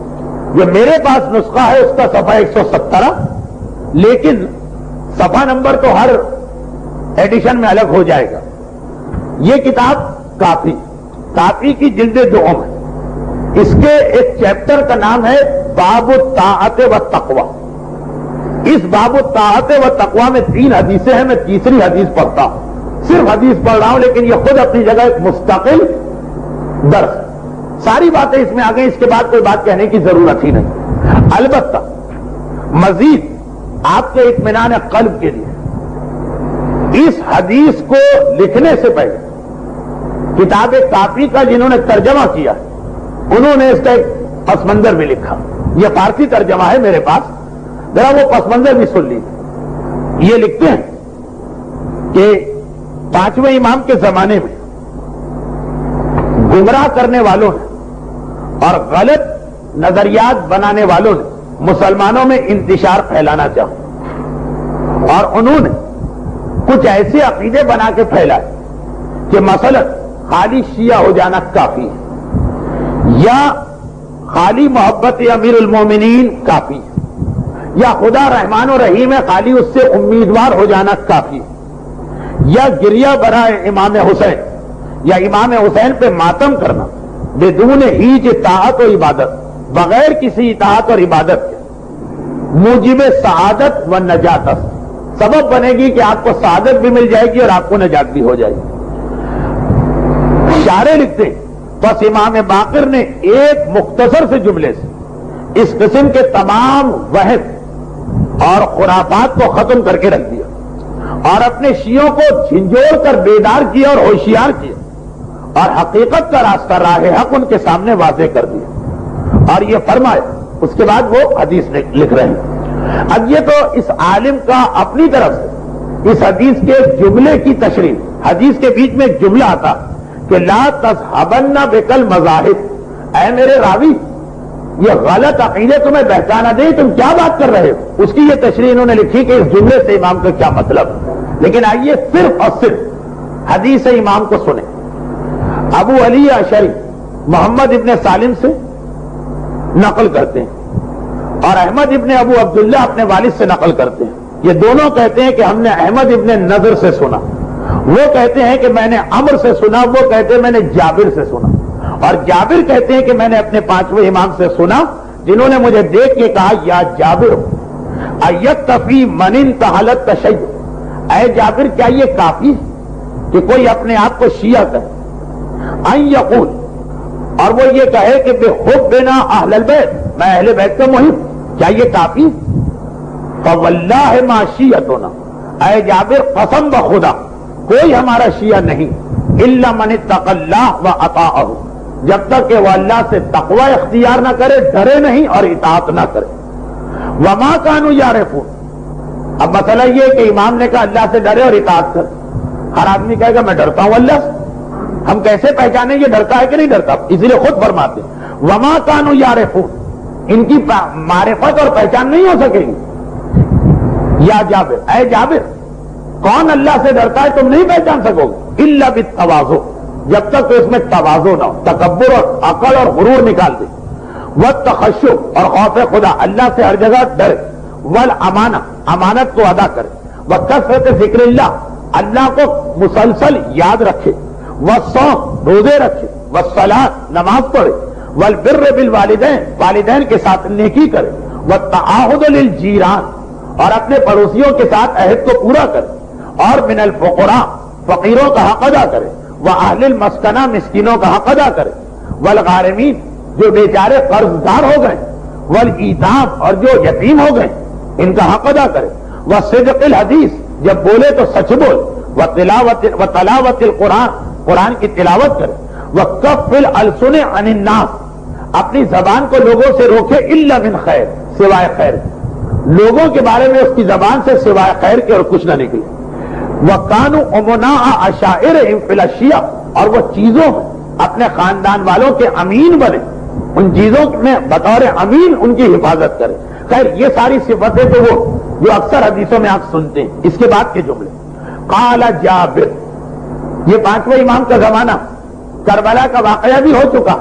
جو میرے پاس نسخہ ہے اس کا صفحہ 117، لیکن صفحہ نمبر تو ہر ایڈیشن میں الگ ہو جائے گا. یہ کتاب کافی کی جلد دوم ہے. اس کے ایک چیپٹر کا نام ہے باب الطاعت والتقوی. اس باب الطاعت والتقوی میں 3 حدیثیں ہیں. میں تیسری حدیث پڑھتا ہوں، صرف حدیث پڑھ رہا ہوں، لیکن یہ خود اپنی جگہ ایک مستقل درس. ساری باتیں اس میں آ گئی، اس کے بعد کوئی بات کہنے کی ضرورت ہی نہیں. البتہ مزید آپ کے اطمینان قلب کے لیے اس حدیث کو لکھنے سے پہلے کتاب کافی کا جنہوں نے ترجمہ کیا انہوں نے اس کا ایک پس منظر بھی لکھا. یہ فارسی ترجمہ ہے میرے پاس، ذرا وہ پس منظر بھی سن لیجیے. یہ لکھتے ہیں کہ پانچویں امام کے زمانے میں گمراہ کرنے والوں نے اور غلط نظریات بنانے والوں نے مسلمانوں میں انتشار پھیلانا چاہا، اور انہوں نے کچھ ایسے عقیدے بنا کے پھیلائے کہ مثلا خالی شیعہ ہو جانا کافی ہے، یا خالی محبت امیر المومنین کافی ہے، یا خدا رحمان و رحیم ہے خالی اس سے امیدوار ہو جانا کافی ہے، یا گریہ برائے امام حسین یا امام حسین پہ ماتم کرنا بدون ہیچ اطاعت و عبادت، بغیر کسی اطاعت اور عبادت کے موجب سعادت و نجات، سبب بنے گی کہ آپ کو سعادت بھی مل جائے گی اور آپ کو نجات بھی ہو جائے گی. شارح لکھتے بس امام باقر نے ایک مختصر سے جملے سے اس قسم کے تمام وہم اور خرافات کو ختم کر کے رکھ دیا اور اپنے شیعوں کو جھنجھوڑ کر بیدار کیا اور ہوشیار کیا اور حقیقت کا راستہ راہ حق ان کے سامنے واضح کر دیا. اور یہ فرمایا، اس کے بعد وہ حدیث لکھ رہے ہیں اب یہ تو اس عالم کا اپنی طرف سے اس حدیث کے جملے کی تشریح، حدیث کے بیچ میں ایک جملہ آتا کہ لا تذهبن بک المذاہب، اے میرے راوی یہ غلط عقیدے تمہیں بہکانا دے، تم کیا بات کر رہے ہو؟ اس کی یہ تشریح انہوں نے لکھی کہ اس جملے سے امام کا کیا مطلب۔ لیکن آئیے صرف اور صرف حدیث امام کو سنیں۔ ابو علی اشعری محمد ابن سالم سے نقل کرتے ہیں اور احمد ابن ابو عبداللہ اپنے والد سے نقل کرتے ہیں۔ یہ دونوں کہتے ہیں کہ ہم نے احمد ابن نضر سے سنا، وہ کہتے ہیں کہ میں نے عمر سے سنا، وہ کہتے ہیں میں نے جابر سے سنا، اور جابر کہتے ہیں کہ میں نے اپنے پانچویں امام سے سنا جنہوں نے مجھے دیکھ کے کہا یا جابر ایکتفی من انتہى التشیع، اے جابر کیا یہ کافی ہے کہ کوئی اپنے آپ کو شیعہ کہے؟ ان یقول، اور وہ یہ کہے کہ بحبنا اہل البیت، میں اہل بیت کا محب، کیا یہ کافی؟ فواللہ ما شیعتنا، اے جابر قسم بخدا کوئی ہمارا شیعہ نہیں، الا من اتقى اللہ واطاعہ، جب تک کہ وہ اللہ سے تقوی اختیار نہ کرے، ڈرے نہیں اور اطاعت نہ کرے۔ وما كانوا يعرفون، اب مسئلہ یہ کہ امام نے کہا اللہ سے ڈرے اور اطاعت کرے، ہر آدمی کہے گا میں ڈرتا ہوں اللہ سے، ہم کیسے پہچانیں یہ ڈرتا ہے کہ نہیں ڈرتا؟ اسی لیے خود فرماتے وما كانوا يعرفون، ان کی معرفت اور پہچان نہیں ہو سکے گی۔ یا جابر، اے جابر کون اللہ سے ڈرتا ہے تم نہیں پہچان سکو گے، الا بالتواضع، جب تک تو اس میں تواضع نہ ہو، تکبر اور عقل اور غرور نکال دے، والتخشع اور خوف خدا، اللہ سے ہر جگہ ڈرے، والامانہ امانت کو ادا کرے، وکثرت ذکر اللہ اللہ کو مسلسل یاد رکھے، والصوم روزے رکھے، والصلاۃ نماز پڑھے، والبر بالوالدین والدین کے ساتھ نیکی کرے، والتعاہد للجیران اور اپنے پڑوسیوں کے ساتھ عہد کو پورا کرے، اور من الفقراء فقیروں کا حق ادا کرے، واہل المسکنہ مسکینوں کا حق ادا کرے، والغارمین جو بیچارے قرض دار ہو گئے، والایتام اور جو یتیم ہو گئے ان کا حق ادا کرے، وصدق الحدیث جب بولے تو سچ بول، وتلاوت القرآن قرآن کی تلاوت کرے، وکف الالسن عن الناس اپنی زبان کو لوگوں سے روکے، الا من خیر سوائے خیر، لوگوں کے بارے میں اس کی زبان سے سوائے خیر کے اور کچھ نہ نکلے، وَكَانُوا أُمَنَاءَ عَشَائِرِهِمْ فِي الْأَشْيَاءِ اور وہ چیزوں میں اپنے خاندان والوں کے امین بنے، ان چیزوں میں بطور امین ان کی حفاظت کرے۔ خیر یہ ساری صفتیں تو وہ جو اکثر حدیثوں میں آپ سنتے ہیں۔ اس کے بعد کے جملے قال جابر، یہ پانچویں امام کا زمانہ، کربلا کا واقعہ بھی ہو چکا،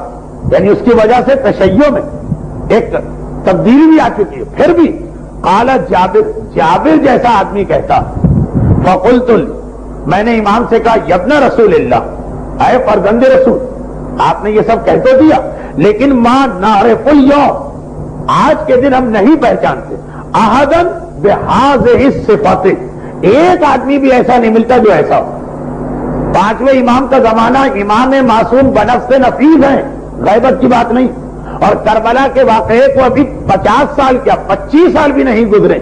یعنی اس کی وجہ سے تشیع میں ایک تبدیلی بھی آ چکی ہے، پھر بھی قال جابر، جابر جیسا آدمی کہتا، فقلت میں نے امام سے کہا یبن رسول اللہ، اے فرزند رسول، آپ نے یہ سب کہہ تو دیا لیکن ما نعرف اليوم، آج کے دن ہم نہیں پہچانتے، احدن بہذہ الصفات، ایک آدمی بھی ایسا نہیں ملتا جو ایسا ہو۔ پانچویں امام کا زمانہ، امام معصوم بنفس نفیس ہے، غیبت کی بات نہیں، اور کربلا کے واقعے کو ابھی 50 سال کیا 25 سال بھی نہیں گزرے۔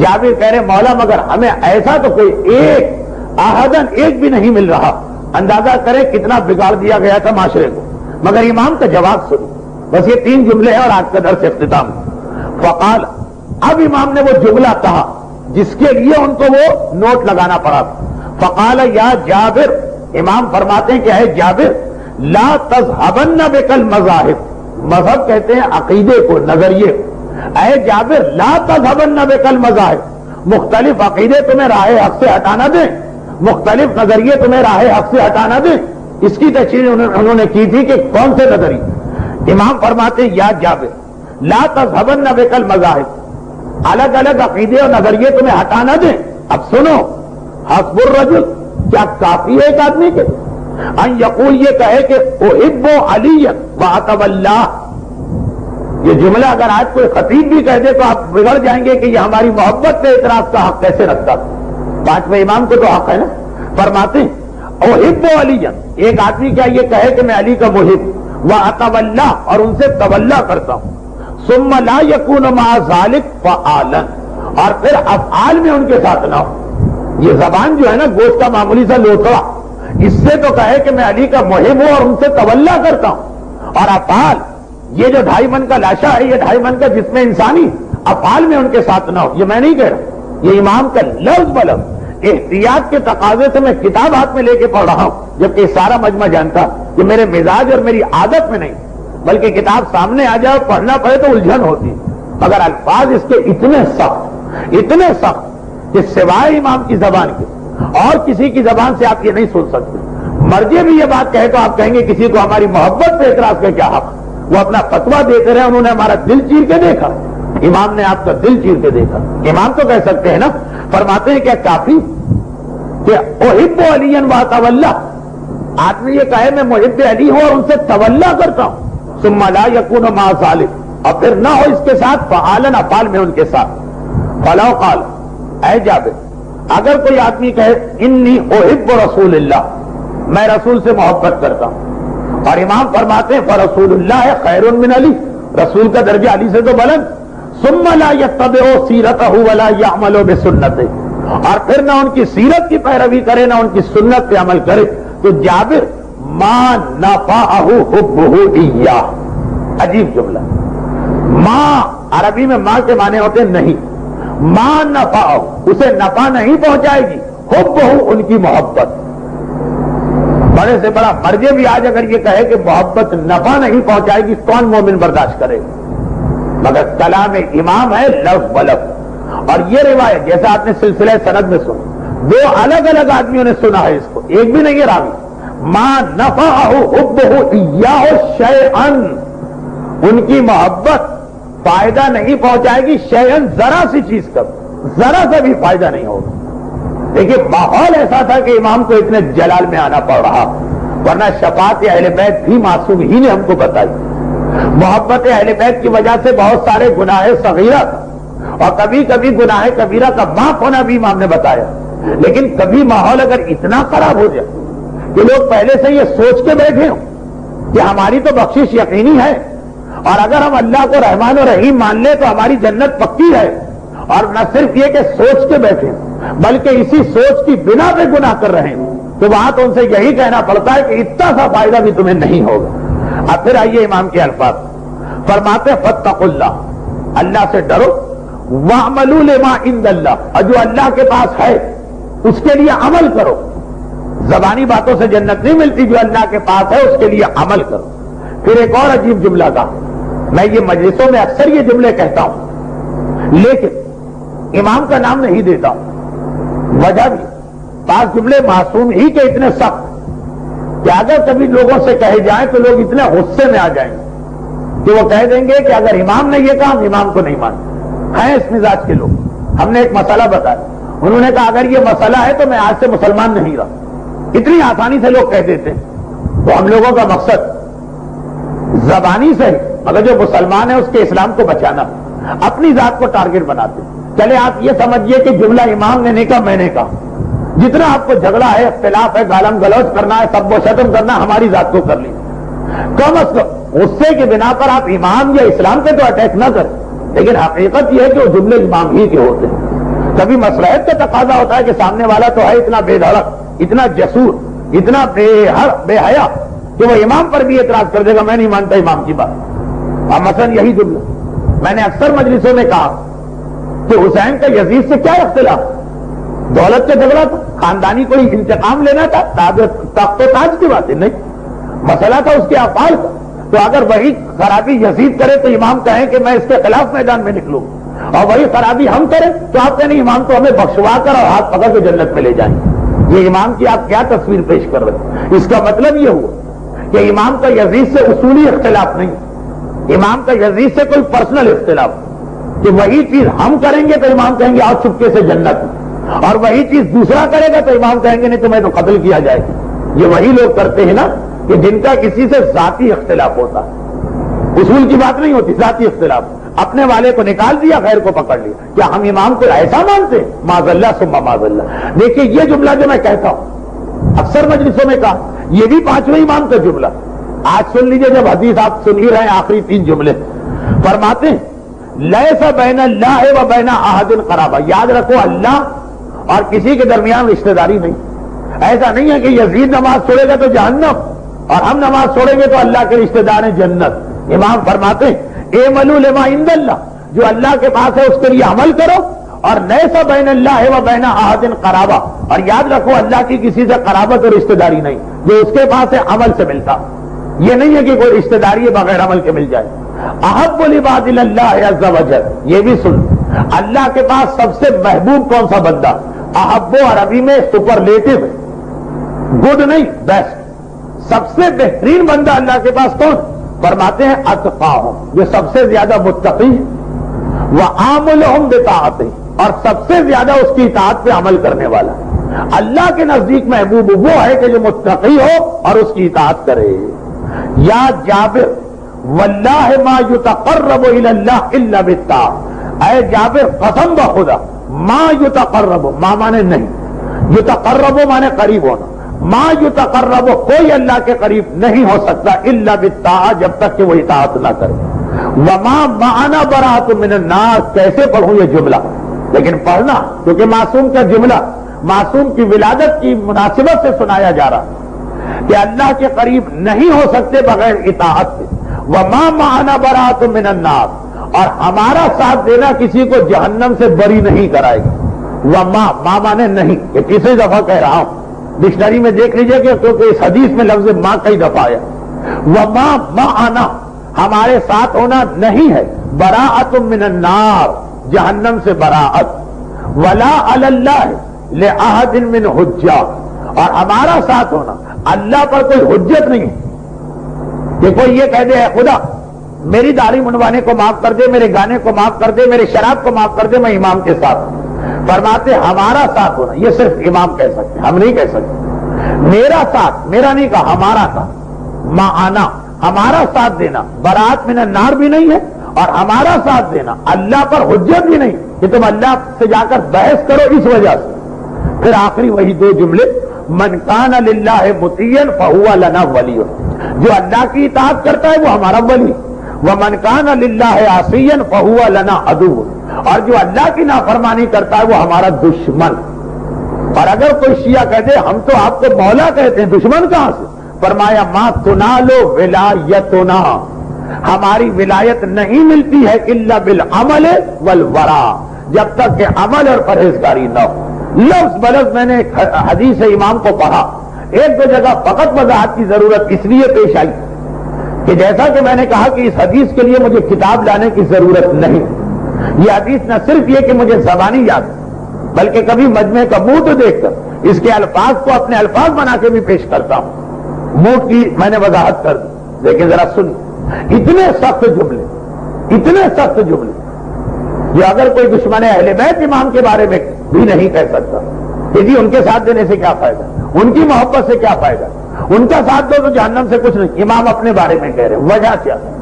جابر کہہ رہے مولا مگر ہمیں ایسا تو کوئی ایک احدن ایک بھی نہیں مل رہا، اندازہ کرے کتنا بگاڑ دیا گیا تھا معاشرے کو۔ مگر امام کا جواب سنو، بس یہ 3 جملے ہیں اور آج کا درس اختتام۔ فقال، اب امام نے وہ جملہ کہا جس کے لیے ان کو وہ نوٹ لگانا پڑا تھا۔ فقال یا جابر، امام فرماتے ہیں کہ اے جابر، لا تذهبن بک المذاہب، مذہب کہتے ہیں عقیدے کو، نظریے کو، اے جابر لا تذهبن بک المذاہب، مختلف عقیدے تمہیں راہ حق سے ہٹانا دیں، مختلف نظریے تمہیں راہ حق سے ہٹانا دیں۔ اس کی تشریح انہوں نے کی تھی کہ کون سے نظریے۔ امام فرماتے ہیں یا جابر لا تذهبن بک المذاہب، الگ الگ عقیدے اور نظریے تمہیں ہٹانا دیں۔ اب سنو، حسب الرجل، کیا کافی ہے ایک آدمی کے ان یقول، یہ کہے کہ احب علی واتولہ، یہ جملہ اگر آج کوئی خطیب بھی کہہ دے تو آپ بگڑ جائیں گے کہ یہ ہماری محبت پہ اعتراض کا حق کیسے رکھتا۔ پانچویں امام کو تو حق ہے نا۔ فرماتے ہیں احب علی، ایک آدمی کیا یہ کہے کہ میں علی کا محب، واتولہ اور ان سے تولا کرتا ہوں، ثم لا یکون مع ذلک فعالا، اور پھر افعال میں ان کے ساتھ نہ ہو۔ یہ زبان جو ہے نا گوشت کا معمولی سا لوتھڑا، اس سے تو کہے کہ میں علی کا محب ہوں اور ان سے تولا کرتا ہوں، اور افعال یہ جو 2.5 من کا لاشا ہے، یہ 2.5 من کا جسم انسانی افعال میں ان کے ساتھ نہ ہو. یہ میں نہیں کہہ رہا, یہ امام کا لفظ بلفظ احتیاط کے تقاضے سے میں کتاب ہاتھ میں لے کے پڑھ رہا ہوں, جبکہ سارا مجمع جانتا کہ میرے مزاج اور میری عادت میں نہیں, بلکہ کتاب سامنے آ جائے اور پڑھنا پڑے تو الجھن ہوتی ہے. اگر الفاظ اس کے اتنے سخت کہ سوائے امام کی زبان کے اور کسی کی زبان سے آپ یہ نہیں سن سکتے. مرجع بھی یہ بات کہے تو آپ کہیں گے کسی کو ہماری محبت پہ اعتراض کا کیا حق, وہ اپنا فتویٰ دیتے رہے, انہوں نے ہمارا دل چیر کے دیکھا, امام نے آپ کا دل چیر کے دیکھا. امام تو کہہ سکتے ہیں نا, فرماتے ہیں کیا کافی کہ احب علی و تولا, آدمی یہ کہے میں محب علی ہوں اور ان سے تولا کرتا ہوں, ثم لا یکون مع ذلک, اور پھر نہ ہو اس کے ساتھ فعالن افعال میں ان کے ساتھ. فلو قال, اے جابر اگر کوئی آدمی کہے انی احب رسول اللہ, میں رسول سے محبت کرتا ہوں, اور امام فرماتے ہیں فرسول اللہ خیر من علی, رسول کا درجہ علی سے تو بلند. ثم لا یتبع سیرتہ ولا یعمل بسنتہ, اور پھر نہ ان کی سیرت کی پیروی کرے نہ ان کی سنت پہ عمل کرے, تو جابر ما نفعہ حبہ ایاہ. عجیب جملہ. ماں عربی میں ماں کے معنی ہوتے نہیں, ماں نفعہ, اسے نفع نہیں پہنچائے گی, حبہ ان کی محبت. بڑے سے بڑا مرجع بھی آج اگر یہ کہے کہ محبت نفع نہیں پہنچائے گی, کون مومن برداشت کرے گا؟ مگر کلام امام ہے لفظ بلفظ. اور یہ روایت جیسے آپ نے سلسلہ سند میں سنا, دو الگ الگ آدمیوں نے سنا ہے اس کو, ایک بھی نہیں ہے راوی. ما نفعہ حبہ ایاہ شیئا, ان کی محبت فائدہ نہیں پہنچائے گی, شیئن ذرا سی چیز کا, ذرا سا بھی فائدہ نہیں ہوگا. دیکھیے ماحول ایسا تھا کہ امام کو اتنے جلال میں آنا پڑ رہا, ورنہ شفاعت اہل بیت بھی معصوم ہی نے ہم کو بتائی. محبت اہل بیت کی وجہ سے بہت سارے گناہ صغیرہ اور کبھی کبھی گناہ کبیرہ کا معاف ہونا بھی امام نے بتایا. لیکن کبھی ماحول اگر اتنا خراب ہو جائے کہ لوگ پہلے سے یہ سوچ کے بیٹھے ہوں کہ ہماری تو بخشش یقینی ہے, اور اگر ہم اللہ کو رحمان و رحیم مان لیں تو ہماری جنت پکی ہے, اور نہ صرف یہ کہ سوچ کے بیٹھے بلکہ اسی سوچ کی بنا پہ گناہ کر رہے ہیں, تو وہاں تو ان سے یہی کہنا پڑتا ہے کہ اتنا سا فائدہ بھی تمہیں نہیں ہوگا. اب پھر آئیے امام کے الفاظ, فرماتے فاتقوا اللہ, اللہ سے ڈرو, وَاعْمَلُوا لِمَا عِندَ اللَّهِ, اور جو اللہ کے پاس ہے اس کے لیے عمل کرو. زبانی باتوں سے جنت نہیں ملتی, جو اللہ کے پاس ہے اس کے لیے عمل کرو. پھر ایک اور عجیب جملہ تھا, میں یہ مجلسوں میں اکثر یہ جملے کہتا ہوں لیکن امام کا نام نہیں دیتا, وجہ بھی بعض جملے معصوم ہی کے اتنے سخت کہ اگر کبھی لوگوں سے کہے جائیں تو لوگ اتنے غصے میں آ جائیں گے کہ وہ کہہ دیں گے کہ اگر امام نے یہ کہا ہم امام کو نہیں مانتے. ہیں اس مزاج کے لوگ. ہم نے ایک مسئلہ بتایا, انہوں نے کہا اگر یہ مسئلہ ہے تو میں آج سے مسلمان نہیں رہا. اتنی آسانی سے لوگ کہہ دیتے ہیں. تو ہم لوگوں کا مقصد زبانی سے مگر جو مسلمان ہے اس کے اسلام کو بچانا, اپنی ذات کو ٹارگٹ بناتے. چلے آپ یہ سمجھیے کہ جملہ امام نے نہیں کہا میں نے کہا, جتنا آپ کو جھگڑا ہے, اختلاف ہے, گالم گلوچ کرنا ہے, سب و شتم کرنا, ہماری ذات کو کر لی. کم از کم غصے کی بنا پر آپ امام یا اسلام پہ تو اٹیک نہ کریں, لیکن حقیقت یہ ہے کہ وہ جملے امام ہی کے ہوتے ہیں. کبھی مصلحت کا تقاضا ہوتا ہے کہ سامنے والا تو ہے اتنا بے دھڑک, اتنا جسور, اتنا بے حیا کہ وہ امام پر بھی اعتراض کر دے گا میں نہیں مانتا امام کی بات. اور مثلا یہی جملہ میں نے اکثر مجلسوں میں کہا کہ حسین کا یزید سے کیا اختلاف, دولت کا جھگڑا تھا, خاندانی کوئی انتقام لینا تھا, تخت و تاج کی بات ہے نہیں, مسئلہ تھا اس کے افعال کا. تو اگر وہی خرابی یزید کرے تو امام کہیں کہ میں اس کے خلاف میدان میں نکلوں, اور وہی خرابی ہم کریں تو آپ کہیں امام تو ہمیں بخشوا کر اور ہاتھ پکڑ کے جنت میں لے جائیں. یہ امام کی آپ کیا تصویر پیش کر رہے ہیں؟ اس کا مطلب یہ ہوا کہ امام کا یزید سے اصولی اختلاف نہیں, امام کا یزید سے کوئی پرسنل اختلاف, کہ وہی چیز ہم کریں گے تو امام کہیں گے آؤ چپکے سے جنت میں, اور وہی چیز دوسرا کرے گا تو امام کہیں گے نہیں تمہیں تو قتل کیا جائے گا. یہ وہی لوگ کرتے ہیں نا کہ جن کا کسی سے ذاتی اختلاف ہوتا, اصول کی بات نہیں ہوتی, ذاتی اختلاف. اپنے والے کو نکال دیا, غیر کو پکڑ لیا. کیا ہم امام کو ایسا مانتے؟ معاذ اللہ ثم معاذ اللہ. دیکھیے یہ جملہ جو میں کہتا ہوں اکثر مجلسوں میں کہا, یہ بھی پانچویں امام کا جملہ. آج سن لیجئے, جب حدیث آپ سن ہی رہے ہیں آخری 3 جملے, فرماتے ہیں لیس بین اللہ و بین احد قرابہ, یاد رکھو اللہ اور کسی کے درمیان رشتہ داری نہیں. ایسا نہیں ہے کہ یزید نماز چھوڑے گا تو جہنم اور ہم نماز چھوڑیں گے تو اللہ کے رشتہ دار ہیں جنت. امام فرماتے ہیں اعملوا لما عند اللہ, جو اللہ کے پاس ہے اس کے لیے عمل کرو، اور لیس بین اللہ و بین احد قرابہ، اور یاد رکھو اللہ کی کسی سے قرابت اور رشتہ داری نہیں، جو اس کے پاس ہے عمل سے ملتا، یہ نہیں ہے کہ کوئی رشتہ داری بغیر عمل کے مل جائے۔ احب العباد اللہ عز وجل، یہ بھی سن، اللہ کے پاس سب سے محبوب کون سا بندہ؟ احب عربی میں سپرلیٹو ہے، گڈ نہیں، بیسٹ، سب سے بہترین بندہ اللہ کے پاس کون؟ فرماتے ہیں اتقاہم، جو سب سے زیادہ متقی ہے، وعاملہم بطاعتہ، اور سب سے زیادہ اس کی اطاعت پہ عمل کرنے والا۔ اللہ کے نزدیک محبوب وہ ہے کہ جو متقی ہو اور اس کی اطاعت کرے۔ یا جابر واللہ ما یتقرب الی اللہ الا بالطاعۃ، اے جابر قسم بخدا، ما یتقرب، ما مانے نہیں، یتقرب مانے قریب ہونا، ما یتقرب کوئی اللہ کے قریب نہیں ہو سکتا الا بالطاعۃ، جب تک کہ وہ اطاعت نہ کرے۔ وما معنا براۃ من الناس، کیسے پڑھوں یہ جملہ؟ لیکن پڑھنا، کیونکہ معصوم کا جملہ معصوم کی ولادت کی مناسبت سے سنایا جا رہا کہ اللہ کے قریب نہیں ہو سکتے بغیر اطاعت سے۔ وما معنا براۃ من الناس، اور ہمارا ساتھ دینا کسی کو جہنم سے بری نہیں کرائے گا۔ وما، ما مانے نہیں، یہ تیسری دفعہ کہہ رہا ہوں، ڈکشنری میں دیکھ لیجئے کہ کیونکہ اس حدیث میں لفظ ماں کئی دفعہ آیا۔ وما معنا، ہمارے ساتھ ہونا نہیں ہے، براءۃ من النار، جہنم سے براءت، ولا علی اللہ لأحد من حجہ، اور ہمارا ساتھ ہونا اللہ پر کوئی حجت نہیں ہے کہ کوئی یہ کہہ دے اے خدا میری داڑھی منڈوانے کو معاف کر دے، میرے گانے کو معاف کر دے، میرے شراب کو معاف کر دے، میں امام کے ساتھ ہوں۔ فرماتے ہمارا ساتھ ہونا، یہ صرف امام کہہ سکتے، ہم نہیں کہہ سکتے۔ میرا ساتھ، میرا نہیں کہا، ہمارا ساتھ، معنا ہمارا ساتھ دینا برات من النار بھی نہیں ہے، اور ہمارا ساتھ دینا اللہ پر حجت بھی نہیں کہ تم اللہ سے جا کر بحث کرو اس وجہ سے۔ پھر آخری وہی دو جملے، من کان للہ مطیعا فہو لنا ولی، جو اللہ کی اطاعت کرتا ہے وہ ہمارا ولی، ومن کان للہ عاصیا فہو لنا عدو، اور جو اللہ کی نافرمانی کرتا ہے وہ ہمارا دشمن۔ اور اگر کوئی شیعہ کہہ دے ہم تو آپ کو مولا کہتے ہیں، دشمن کہاں سے؟ فرمایا ما تنالو ولایتنا، ہماری ولایت نہیں ملتی ہے الا بالعمل والورع، جب تک کہ عمل اور پرہیزگاری نہ ہو۔ لفظ بلفظ میں نے حدیث امام کو پڑھا، ایک دو جگہ فقط وضاحت کی ضرورت اس لیے پیش آئی کہ جیسا کہ میں نے کہا کہ اس حدیث کے لیے مجھے کتاب لانے کی ضرورت نہیں، یہ حدیث نہ صرف یہ کہ مجھے زبانی یاد ہے بلکہ کبھی مجمع کا منہ تو دیکھ کر اس کے الفاظ کو اپنے الفاظ بنا کے بھی پیش کرتا ہوں۔ منہ کی میں نے وضاحت کر دی، لیکن ذرا سن، اتنے سخت جملے جو اگر کوئی دشمن اہل بیت امام کے بارے میں بھی نہیں کہہ سکتا کہ جی ان کے ساتھ دینے سے کیا فائدہ، ان کی محبت سے کیا فائدہ، ان کا ساتھ دو تو جہنم سے کچھ نہیں، امام اپنے بارے میں کہہ رہے ہیں۔ وجہ کیا ہے؟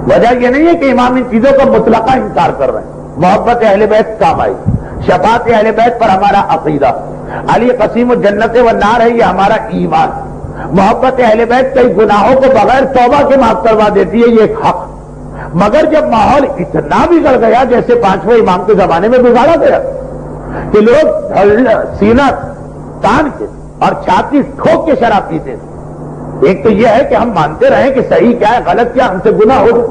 وجہ یہ نہیں ہے کہ امام ان چیزوں کا مطلقہ انکار کر رہے ہیں، محبت اہل بیت کام آئی، شفاعت اہل بیت پر ہمارا عقیدہ، علی قسیم الجنت والنار ہے یہ ہمارا ایمان، محبت اہل بیت کئی گناہوں کو بغیر توبہ کے معاف کروا دیتی ہے یہ ایک حق۔ مگر جب ماحول اتنا بگڑ گیا جیسے پانچویں امام کے زمانے میں بگاڑا گیا کہ لوگ سینہ تان کے اور چھاتی ٹھوک کے شراب پیتے تھے، ایک تو یہ ہے کہ ہم مانتے رہیں کہ صحیح کیا ہے غلط کیا، ہم سے گناہ ہو گئے،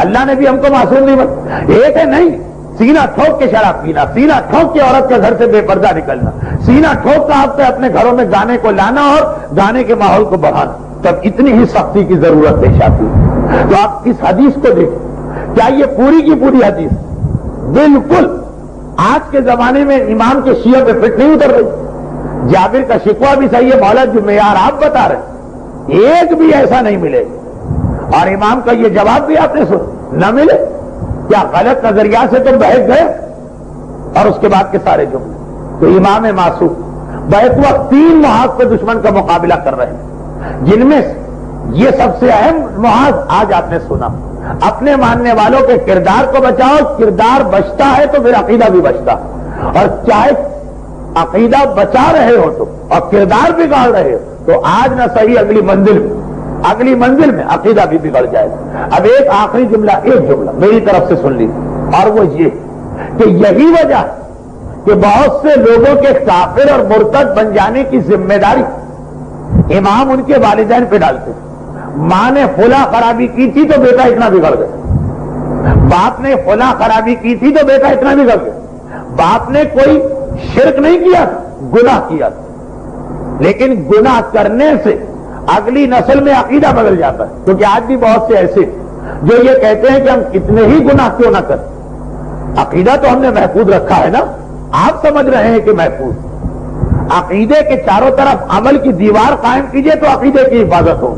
اللہ نے بھی ہم کو معصوم نہیں بنا، ایک ہے نہیں سینہ ٹھوک کے شراب پینا، سینہ ٹھوک کے عورت کے گھر سے بے پردہ نکلنا، سینہ ٹھوک کا آپ سے اپنے گھروں میں گانے کو لانا اور گانے کے ماحول کو بڑھانا، تب اتنی ہی سختی کی ضرورت پیش آتی ہے۔ تو آپ اس حدیث کو دیکھیں، کیا یہ پوری کی پوری حدیث بالکل آج کے زمانے میں امام کے شیعہ پہ فٹ نہیں اتر رہی؟ جابر کا شکوہ بھی صحیح ہے، مولا جو معیار آپ بتا رہے ایک بھی ایسا نہیں ملے گا، اور امام کا یہ جواب بھی آپ نے سن نہ ملے، کیا غلط نظریہ سے تم بہک گئے؟ اور اس کے بعد کے سارے جملے تو امام معصوم بیک وقت 3 محاذ پہ دشمن کا مقابلہ کر رہے ہیں، جن میں یہ سب سے اہم محاذ آج آپ نے سنا، اپنے ماننے والوں کے کردار کو بچاؤ، کردار بچتا ہے تو پھر عقیدہ بھی بچتا، اور چاہے عقیدہ بچا رہے ہو تو اور کردار بگاڑ رہے ہو تو آج نہ صحیح اگلی منزل میں عقیدہ بھی بگڑ جائے گا۔ اب ایک آخری جملہ میری طرف سے سن لیجیے، اور وہ یہ کہ یہی وجہ ہے کہ بہت سے لوگوں کے کافر اور مرتد بن جانے کی ذمہ داری امام ان کے والدین پہ ڈالتے، ماں نے فلاں خرابی کی تھی تو بیٹا اتنا بگڑ گیا، باپ نے فلاں خرابی کی تھی تو بیٹا اتنا بھی کر گیا. باپ نے کوئی شرک نہیں کیا تھا, گناہ کیا تھا, لیکن گناہ کرنے سے اگلی نسل میں عقیدہ بدل جاتا ہے. کیونکہ آج بھی بہت سے ایسے جو یہ کہتے ہیں کہ ہم کتنے ہی گناہ کیوں نہ کریں, عقیدہ تو ہم نے محفوظ رکھا ہے نا. آپ سمجھ رہے ہیں کہ محفوظ, عقیدے کے چاروں طرف عمل کی دیوار قائم کیجئے تو عقیدے کی حفاظت ہو.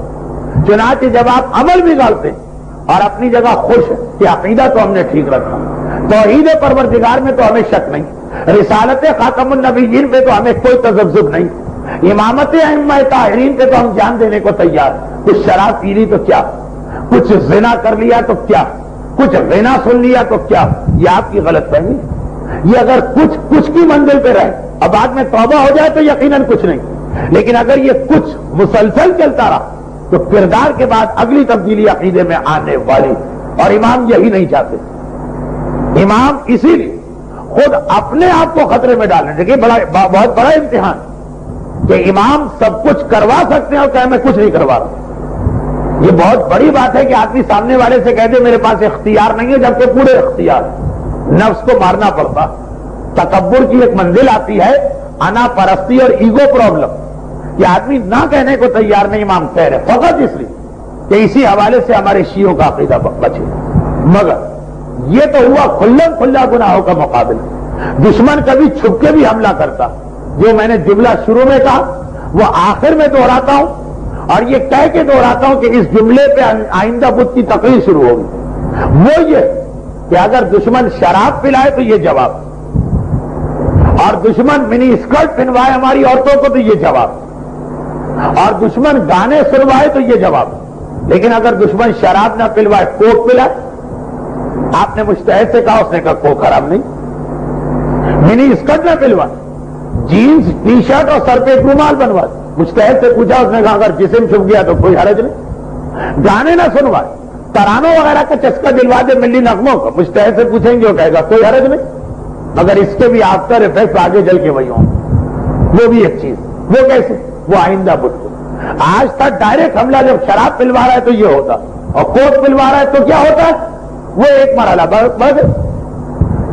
چنانچہ جب آپ عمل بگاڑتے ہیں اور اپنی جگہ خوش ہے کہ عقیدہ تو ہم نے ٹھیک رکھا, توحید پروردگار میں تو ہمیں شک نہیں, رسالت خاتم النبیین پہ تو ہمیں کوئی تذبذب نہیں, امامت ائمہ طاہرین پہ تو ہم جان دینے کو تیار. کچھ شراب پی لی تو کیا, کچھ زنا کر لیا تو کیا, کچھ غنا سن لیا تو کیا, یہ آپ کی غلط فہمی. یہ اگر کچھ کی منزل پہ رہے اور بعد میں توبہ ہو جائے تو یقیناً کچھ نہیں, لیکن اگر یہ کچھ مسلسل چلتا رہا تو کردار کے بعد اگلی تبدیلی عقیدے میں آنے والی, اور امام یہی نہیں چاہتے. امام اسی لیے خود اپنے آپ کو خطرے میں ڈالنے, دیکھیے بہت بڑا امتحان کہ امام سب کچھ کروا سکتے ہیں اور کہ میں کچھ نہیں کروا رہا. یہ بہت بڑی بات ہے کہ آدمی سامنے والے سے کہہ دے میرے پاس اختیار نہیں ہے, جبکہ پورے اختیار. نفس کو مارنا پڑتا. تکبر کی ایک منزل آتی ہے, انا پرستی اور ایگو پرابلم, کہ آدمی نہ کہنے کو تیار نہیں. امام کہہ رہے فقط اس لیے کہ اسی حوالے سے ہمارے شیعوں کا عقیدہ بچے. مگر یہ تو ہوا کھلم کھلا گناہوں کا مقابلہ. دشمن کبھی چھپ کے بھی حملہ کرتا, جو میں نے جملہ شروع میں کہا وہ آخر میں دوہراتا ہوں, اور یہ کہہ کے دوہراتا ہوں کہ اس جملے پہ آئندہ بدھ کی تقریر شروع ہوگی. وہ یہ کہ اگر دشمن شراب پلائے تو یہ جواب, اور دشمن منی اسکرٹ پہنوائے ہماری عورتوں کو تو یہ جواب, اور دشمن گانے سنوائے تو یہ جواب. لیکن اگر دشمن شراب نہ پلوائے, کوک پلائے, آپ نے مجتہد سے کہا, اس نے کہا کوک حرام نہیں. منی اسکرٹ نہ پلوائے, جینز ٹی شرٹ اور سر پہ رومال بنوائے, مجتہد سے پوچھا, اس نے کہا اگر جسم چھپ گیا تو کوئی حرج نہیں. گانے نہ سنوائے, ترانوں وغیرہ کا چسکا دلوا دے ملی نغموں کا, مجتہد سے پوچھیں گے وہ کہے گا کوئی حرج نہیں, مگر اس کے بھی آفٹر افیکٹ آگے چل کے وہی ہوں. وہ بھی ایک چیز. وہ کیسے؟ وہ آئندہ بدھ کو. آج تک ڈائریکٹ حملہ جب شراب پلوا رہا ہے تو یہ ہوتا, اور کوٹ پلوا رہا ہے تو کیا ہوتا ہے, وہ ایک مرحلہ بس.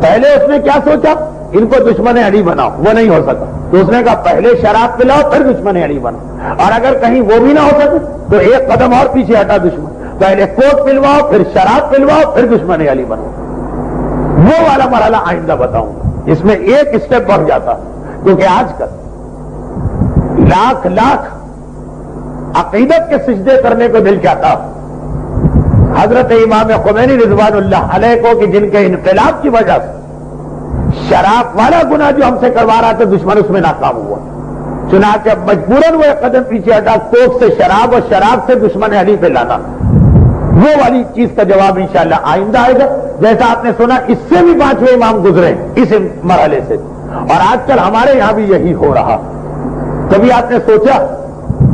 پہلے اس نے کیا سوچا, ان کو دشمن علی بناؤ, وہ نہیں ہو سکا, تو اس نے کہا پہلے شراب پلاؤ پھر دشمن علی بناؤ, اور اگر کہیں وہ بھی نہ ہو سکے تو ایک قدم اور پیچھے ہٹا دشمن, پہلے کوٹ پلواؤ پھر شراب پلواؤ پھر دشمن علی بناؤ. وہ والا مرحلہ آئندہ بتاؤں گا. اس میں ایک اسٹیپ بڑھ جاتا, کیونکہ آج کل لاکھ عقیدت کے سجدے کرنے کو دل چاہتا. حضرت امام خمینی رضوان اللہ علیہ کو کہ جن کے انقلاب کی وجہ سے شراب والا گناہ جو ہم سے کروا رہا تھا دشمن اس میں ناکام ہوا, چنانچہ مجبوراً وہ ایک قدم پیچھے ہٹا, کوک سے شراب اور شراب سے دشمن علی پہ لانا. وہ والی چیز کا جواب انشاءاللہ آئندہ آئے گا. جیسا آپ نے سنا اس سے بھی 5ویں امام گزرے اس مرحلے سے, اور آج کل ہمارے یہاں بھی یہی ہو رہا. کبھی آپ نے سوچا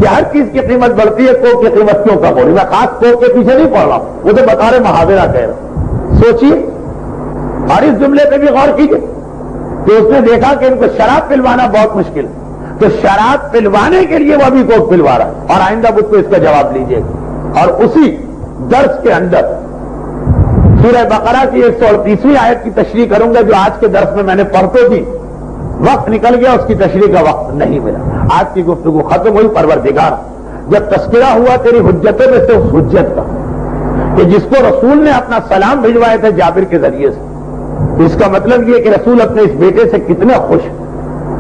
کہ ہر چیز کی قیمت بڑھتی ہے, کوک کی قیمت کیوں کم ہو رہی؟ میں خاص کوک کے پیچھے نہیں پڑھ رہا ہوں, وہ تو بتا رہے محاورہ کہہ رہا. سوچیے اور اس جملے پہ بھی غور کیجیے کہ اس نے دیکھا کہ ان کو شراب پلوانا بہت مشکل ہے, تو شراب پلوانے کے لیے وہ ابھی کوک پلوا رہا ہے, اور آئندہ بدھ کو اس کا جواب لیجیے. اور اسی درس کے اندر سورہ بقرہ کی 138ویں آیت کی تشریح کروں گا, جو آج کے درس میں میں نے پڑھ تو دی, وقت نکل گیا, اس کی تشریح کا وقت نہیں ملا. آج کی گفتگو ختم ہوئی. پروردگار جب تذکرہ ہوا تیری حجتوں میں سے اس حجت کا کہ جس کو رسول نے اپنا سلام بھجوائے تھے جابر کے ذریعے سے, اس کا مطلب یہ کہ رسول اپنے اس بیٹے سے کتنے خوش.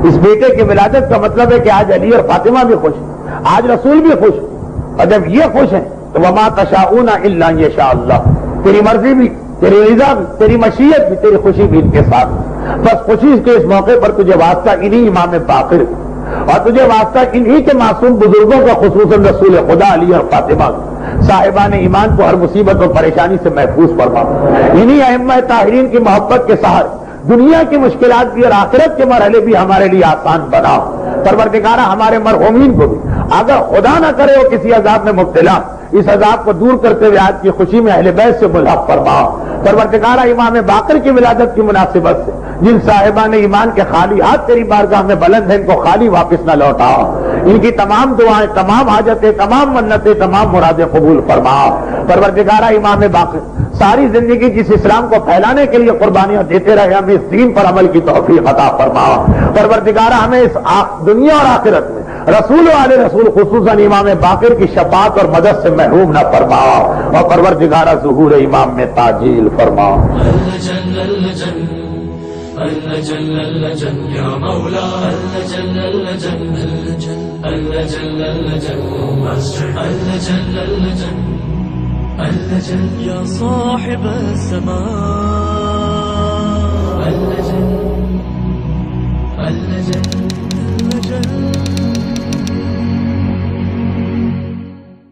اس بیٹے کی ولادت کا مطلب ہے کہ آج علی اور فاطمہ بھی خوش, آج رسول بھی خوش, اور جب یہ خوش ہیں تو وما تشاؤون الا ان یشاء اللہ, تیری مرضی بھی, تیری رضا بھی, تیری مشیت بھی, تیری خوشی بھی ان کے ساتھ. بس خوشی کے اس موقع پر تجھے واسطہ انہی امام باقر اور تجھے واسطہ انہی کے معصوم بزرگوں کا, خصوصاً رسول خدا علی اور فاطمہ صاحبان ایمان کو ہر مصیبت اور پریشانی سے محفوظ فرما. انہی ائمہ طاہرین کی محبت کے سہارے دنیا کی مشکلات بھی اور آخرت کے مرحلے بھی ہمارے لیے آسان بنا. پروردگارہ ہمارے مرحومین کو بھی اگر خدا نہ کرے وہ کسی عذاب میں مبتلا, اس عذاب کو دور کرتے ہوئے آج کی خوشی میں اہل بیت سے ملحق فرما. پروردگارہ امام باقر کی ولادت کی مناسبت سے جن صاحبان ایمان کے خالی ہاتھ تیری بارگاہ میں بلند ہیں, ان کو خالی واپس نہ لوٹا. ان کی تمام دعائیں، تمام حاجتیں، تمام منتیں، تمام مرادیں قبول فرما۔ پروردگارہ امام باقر ساری زندگی جس اسلام کو پھیلانے کے لیے قربانیاں دیتے رہے، ہمیں اس دین پر عمل کی توفیق عطا فرما۔ پروردگارہ ہمیں اس دنیا اور آخرت میں رسول والے رسول خصوصاً امام باقر کی شفاعت اور مدد سے محروم نہ فرما، اور پروردگارہ ظہور امام میں تعجیل فرما۔
یا مولا یا صاحب السماء